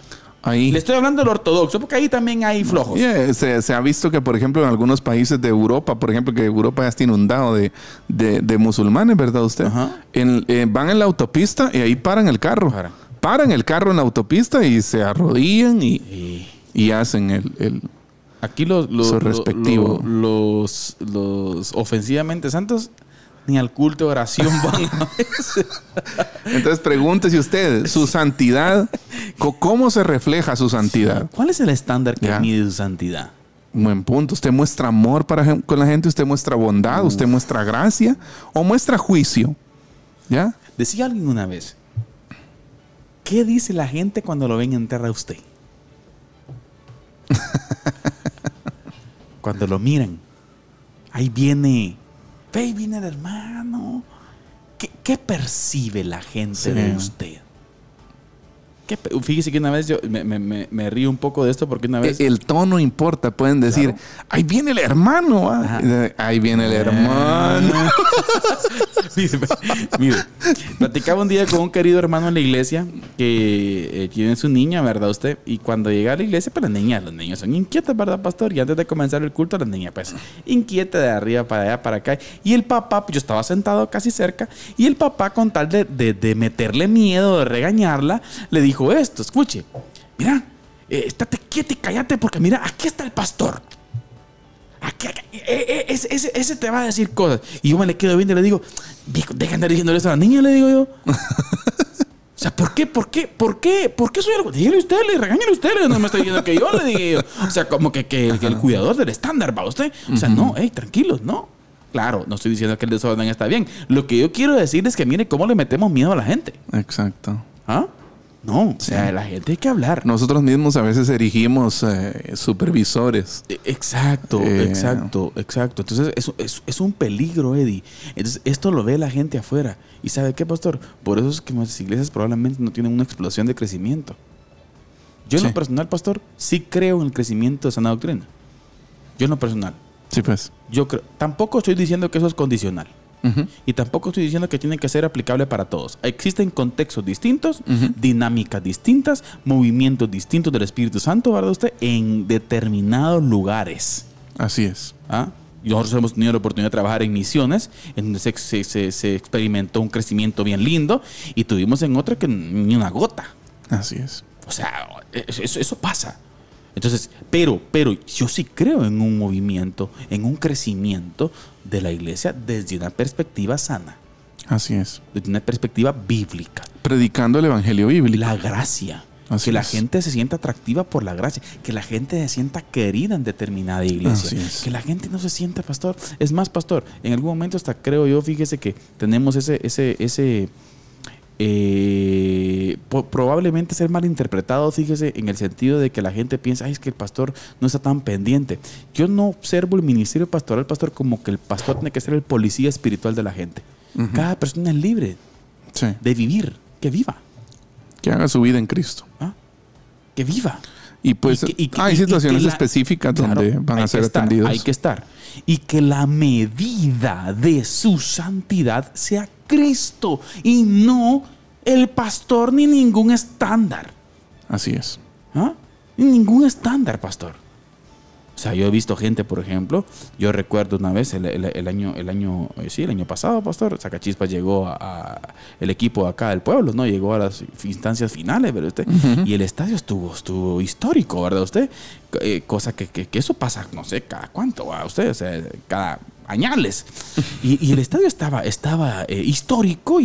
ahí. le estoy hablando del ortodoxo, porque ahí también hay flojos. Yeah, se ha visto que, por ejemplo, en algunos países de Europa, por ejemplo, que Europa ya está inundado de musulmanes, ¿verdad usted? Ajá. Van en la autopista y ahí paran el carro. Paran el carro en la autopista y se arrodillan y hacen el Aquí los ofensivamente santos ni al culto de oración van a veces. Entonces pregúntese usted, su santidad, ¿cómo se refleja su santidad? ¿Cuál es el estándar que mide su santidad? Buen punto. ¿Usted muestra amor con la gente? ¿Usted muestra bondad? ¿Usted muestra gracia? ¿O muestra juicio? ¿Ya? Decía alguien una vez, ¿qué dice la gente cuando lo ven entrar a usted? Cuando lo miran, ahí viene el hermano. ¿Qué percibe la gente de usted? Fíjese que una vez yo me río un poco de esto porque una vez... El tono importa. Pueden decir, claro, ahí viene el hermano. Ahí viene el hermano. Mire, platicaba un día con un querido hermano en la iglesia que tiene su niña, ¿verdad usted? Y cuando llega a la iglesia, pues los niños son inquietos, ¿verdad, pastor? Y antes de comenzar el culto, la niña pues inquieta de arriba para allá, para acá. Y el papá, pues yo estaba sentado casi cerca, y el papá, con tal de meterle miedo, de regañarla, le dijo esto: escuche, mira, estate quieta y cállate, porque mira, aquí está el pastor. Ese te va a decir cosas. Y yo me le quedo viendo y le digo, viejo, deja de andar diciéndole eso a la niña, le digo yo. O sea, ¿por qué soy algo? Dígale usted, le regáñale usted, no me está diciendo que yo le diga yo. O sea, como que el cuidador del estándar, ¿va usted? O sea, no, tranquilos, no. Claro, no estoy diciendo que el desorden está bien. Lo que yo quiero decir es que mire cómo le metemos miedo a la gente. Exacto. ¿Ah? No, o sea, la gente hay que hablar. Nosotros mismos a veces erigimos supervisores. Exacto. Entonces, eso es un peligro, Eddie. Entonces, esto lo ve la gente afuera. ¿Y sabe qué, pastor? Por eso es que nuestras iglesias probablemente no tienen una explosión de crecimiento. Yo en lo personal, pastor, sí creo en el crecimiento de sana doctrina. Yo en lo personal. Sí, pues. Yo creo. Tampoco estoy diciendo que eso es condicional. Uh-huh. Y tampoco estoy diciendo que tiene que ser aplicable para todos. Existen contextos distintos, dinámicas distintas, movimientos distintos del Espíritu Santo, ¿verdad usted? En determinados lugares. Así es. ¿Ah? Nosotros hemos tenido la oportunidad de trabajar en misiones, en donde se experimentó un crecimiento bien lindo, y tuvimos en otra que ni una gota. Así es. O sea, eso pasa. Entonces, pero yo sí creo en un movimiento, en un crecimiento de la iglesia desde una perspectiva sana. Así es. Desde una perspectiva bíblica. Predicando el evangelio bíblico. La gracia. Así que la es. gente se sienta atractiva por la gracia. Que la gente se sienta querida en determinada iglesia. Así es. Que la gente no se sienta, pastor. Es más, pastor, en algún momento hasta creo yo, fíjese que tenemos probablemente ser malinterpretado, fíjese, en el sentido de que la gente piensa, ay, es que el pastor no está tan pendiente. Yo no observo el ministerio pastoral, pastor, como que el pastor tiene que ser el policía espiritual de la gente. Uh-huh. Cada persona es libre de vivir, que viva. Que haga su vida en Cristo. ¿Ah? Que viva. Y pues hay situaciones específicas donde van a ser atendidos. Hay que estar. Y que la medida de su santidad sea Cristo y no el pastor ni ningún estándar. Así es. ¿Ah? Ningún estándar, pastor. O sea, yo he visto gente, por ejemplo, yo recuerdo una vez el año pasado, pastor, Sacachispas llegó el equipo acá del pueblo, ¿no? Llegó a las instancias finales, ¿verdad usted? Uh-huh. Y el estadio estuvo histórico, ¿verdad usted? Cosa que eso pasa, no sé, cada cuánto, ¿verdad usted? O sea, cada añales. Y el estadio estaba histórico.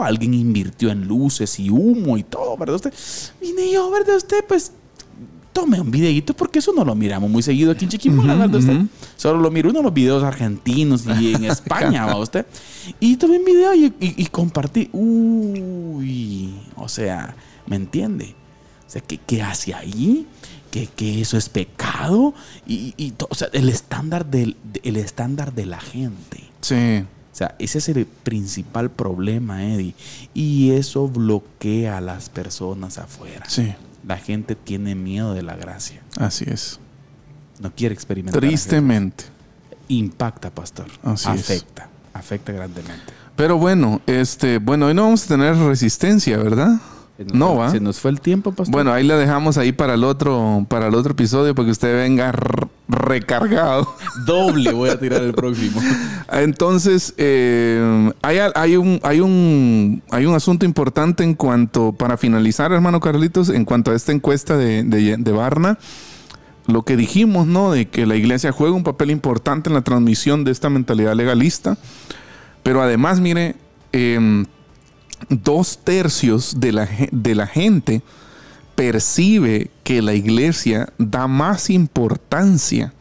Alguien invirtió en luces y humo y todo, ¿verdad usted? Vine yo, ¿verdad usted? Pues tome un videíto, porque eso no lo miramos muy seguido aquí en Chiquimula, ¿verdad usted? Solo lo miro uno de los videos argentinos y en España, ¿va usted? Y tomé un video y compartí. Uy, o sea, ¿me entiende? O sea, ¿qué hace ahí? Que eso es pecado. O sea, el estándar de la gente. Sí. O sea, ese es el principal problema, Eddie. Y eso bloquea a las personas afuera. Sí. La gente tiene miedo de la gracia. Así es. No quiere experimentar. Tristemente. Impacta, pastor. Así afecta. Afecta grandemente. Pero bueno, hoy no vamos a tener resistencia, ¿verdad? Se nos fue el tiempo, pastor. Bueno, ahí la dejamos ahí para el otro episodio, para que usted venga recargado. Doble voy a tirar el próximo. Entonces, hay un asunto importante para finalizar, hermano Carlitos, en cuanto a esta encuesta de Barna. Lo que dijimos, ¿no? De que la iglesia juega un papel importante en la transmisión de esta mentalidad legalista. Pero además, mire, 2/3 de la gente percibe que la iglesia da más importancia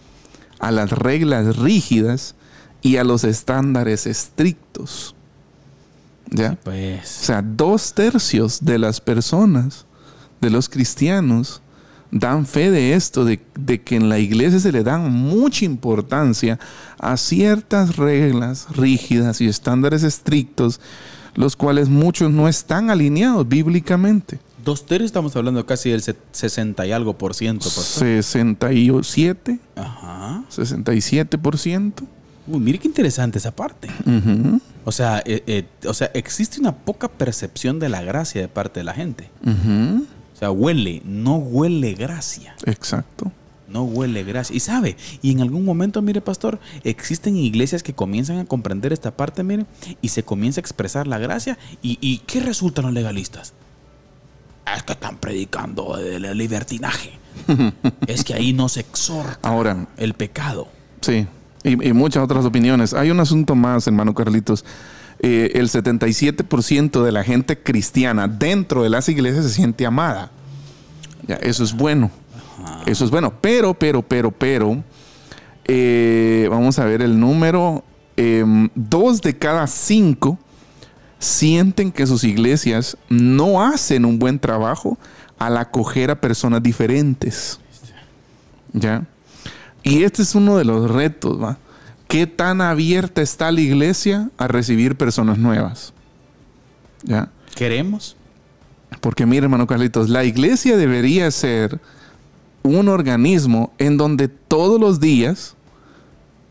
a las reglas rígidas y a los estándares estrictos. ¿Ya? Sí, pues. O sea, 2/3 de las personas, de los cristianos, dan fe de esto, de que en la iglesia se le dan mucha importancia a ciertas reglas rígidas y estándares estrictos, los cuales muchos no están alineados bíblicamente. 2/3 estamos hablando casi del 60 y algo por ciento, pastor. 67. Ajá. 67%. Uy, mire qué interesante esa parte. Uh-huh. O sea, existe una poca percepción de la gracia de parte de la gente. Uh-huh. O sea, no huele gracia. Exacto. No huele gracia. Y sabe, y en algún momento, mire, pastor, existen iglesias que comienzan a comprender esta parte, mire, y se comienza a expresar la gracia. ¿Y qué resultan los legalistas? Es que están predicando el libertinaje. Es que ahí no se exhorta ahora, el pecado. Sí, y muchas otras opiniones. Hay un asunto más, hermano Carlitos. El 77% de la gente cristiana dentro de las iglesias se siente amada. Ya, eso es bueno. Ajá. Eso es bueno. Pero, vamos a ver el número. 2 de cada 5 sienten que sus iglesias no hacen un buen trabajo al acoger a personas diferentes. ¿Ya? Y este es uno de los retos, ¿va? ¿Qué tan abierta está la iglesia a recibir personas nuevas? ¿Ya? ¿Queremos? Porque mire, hermano Carlitos, la iglesia debería ser un organismo en donde todos los días,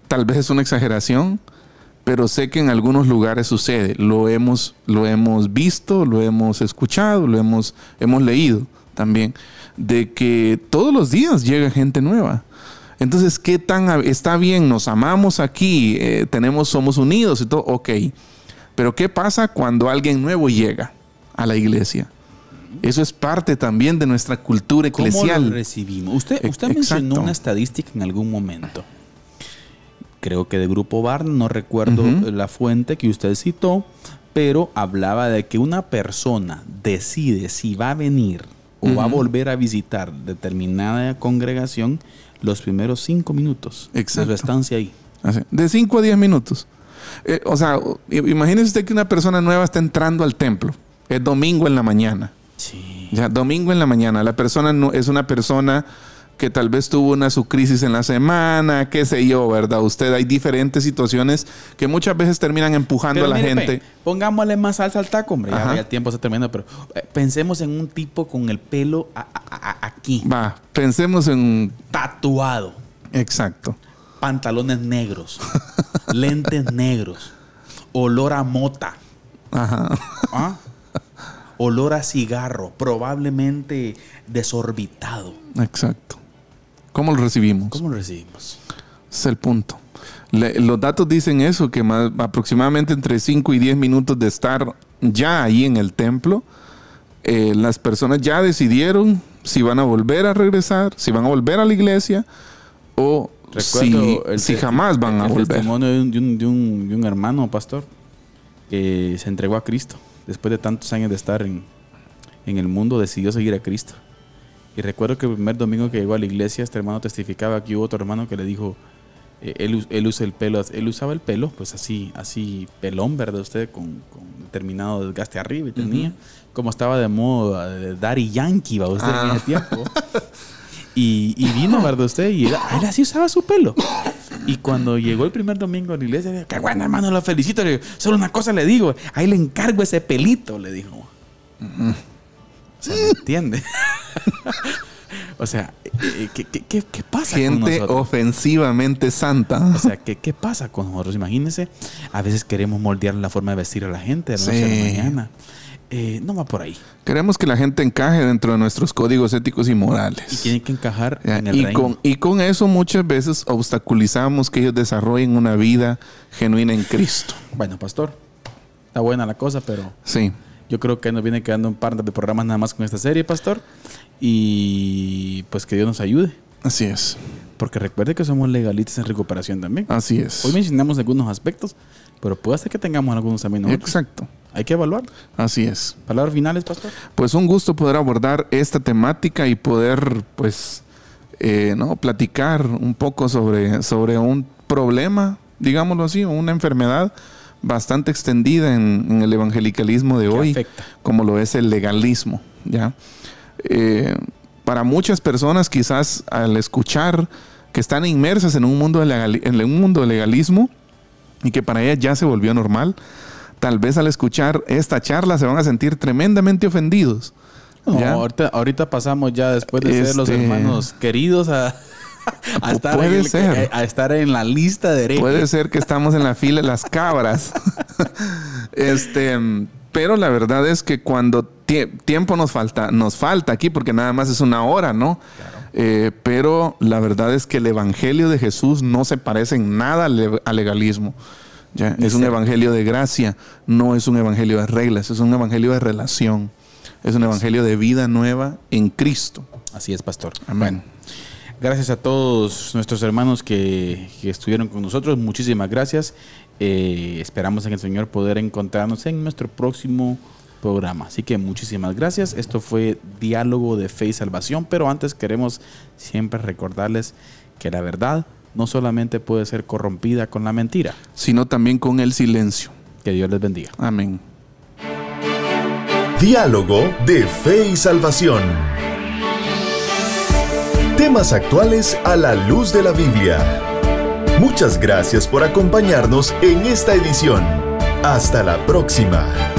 tal vez es una exageración, pero sé que en algunos lugares sucede. Lo hemos visto, lo hemos escuchado, hemos leído también, de que todos los días llega gente nueva. Entonces, ¿qué tan está bien? Nos amamos aquí, somos unidos y todo, ok. Pero ¿qué pasa cuando alguien nuevo llega a la iglesia? Eso es parte también de nuestra cultura eclesial. ¿Cómo lo recibimos? Usted mencionó una estadística en algún momento. Creo que de Grupo Barna, no recuerdo la fuente que usted citó, pero hablaba de que una persona decide si va a venir o va a volver a visitar determinada congregación los primeros 5 minutos de su estancia ahí. Así, de 5 a 10 minutos. O sea, imagínese usted que una persona nueva está entrando al templo. Es domingo en la mañana. Sí. Ya, domingo en la mañana. La persona no, es una persona que tal vez tuvo su crisis en la semana, qué sé yo, ¿verdad? Hay diferentes situaciones que muchas veces terminan empujando a la gente. Pongámosle más salsa al taco, hombre. Ya el tiempo está terminando, pero pensemos en un tipo con el pelo aquí. Va, pensemos en... Tatuado. Exacto. Pantalones negros. Lentes negros. Olor a mota. Ajá. ¿Ah? Olor a cigarro. Probablemente desorbitado. Exacto. ¿Cómo lo recibimos? ¿Cómo lo recibimos? Ese es el punto. Los datos dicen eso, que aproximadamente entre 5 y 10 minutos de estar ya ahí en el templo, las personas ya decidieron si van a volver a regresar, si van a volver a la iglesia o si jamás van a volver. El testimonio de un hermano, pastor, que se entregó a Cristo. Después de tantos años de estar en el mundo, decidió seguir a Cristo. Y recuerdo que el primer domingo que llegó a la iglesia, este hermano testificaba que hubo otro hermano que le dijo, él usa el pelo, él usaba el pelo, pues así pelón, ¿verdad? Usted con determinado desgaste arriba y tenía, como estaba de moda, de Daddy Yankee, ¿va? Usted en ese tiempo. Y vino, ¿verdad? Usted, y él así usaba su pelo. Y cuando llegó el primer domingo a la iglesia, dijo, qué bueno, hermano, lo felicito. Le digo, solo una cosa le digo, ahí le encargo ese pelito, le dijo. O sea, ¿me entiende? O sea, ¿qué pasa con nosotros? Gente ofensivamente santa. O sea, ¿qué pasa con nosotros? Imagínense, a veces queremos moldear la forma de vestir a la gente de la noche a la mañana. No va por ahí. Queremos que la gente encaje dentro de nuestros códigos éticos y morales. Y tienen que encajar en el reino. Y con eso muchas veces obstaculizamos que ellos desarrollen una vida genuina en Cristo. Bueno, pastor, está buena la cosa, pero... Sí. Yo creo que nos viene quedando un par de programas nada más con esta serie, pastor. Y pues que Dios nos ayude. Así es. Porque recuerde que somos legalistas en recuperación también. Así es. Hoy mencionamos algunos aspectos, pero puede ser que tengamos algunos también nosotros. Exacto. Hay que evaluar. Así es. ¿Palabras finales, pastor? Pues un gusto poder abordar esta temática y poder, pues, platicar un poco sobre un problema, digámoslo así, o una enfermedad bastante extendida en el evangelicalismo de hoy, afecta, como lo es el legalismo, ¿ya? Para muchas personas, quizás al escuchar que están inmersas en un mundo de legalismo y que para ellas ya se volvió normal, tal vez al escuchar esta charla se van a sentir tremendamente ofendidos. No, ahorita pasamos ya, después de ser los hermanos queridos, a estar en la lista de herejes. Puede ser que estamos en la fila de las cabras. Pero la verdad es que cuando tiempo nos falta aquí, porque nada más es una hora, ¿no? Claro. Pero la verdad es que el evangelio de Jesús no se parece en nada al legalismo. ¿Ya? Es un evangelio de gracia, no es un evangelio de reglas, es un evangelio de relación. Es un evangelio de vida nueva en Cristo. Así es, pastor. Amén. Gracias a todos nuestros hermanos que estuvieron con nosotros. Muchísimas gracias. Esperamos en el Señor poder encontrarnos en nuestro próximo programa. Así que muchísimas gracias. Esto fue Diálogo de Fe y Salvación. Pero antes queremos siempre recordarles que la verdad no solamente puede ser corrompida con la mentira, sino también con el silencio. Que Dios les bendiga. Amén. Diálogo de Fe y Salvación. Temas actuales a la luz de la Biblia. Muchas gracias por acompañarnos en esta edición. Hasta la próxima.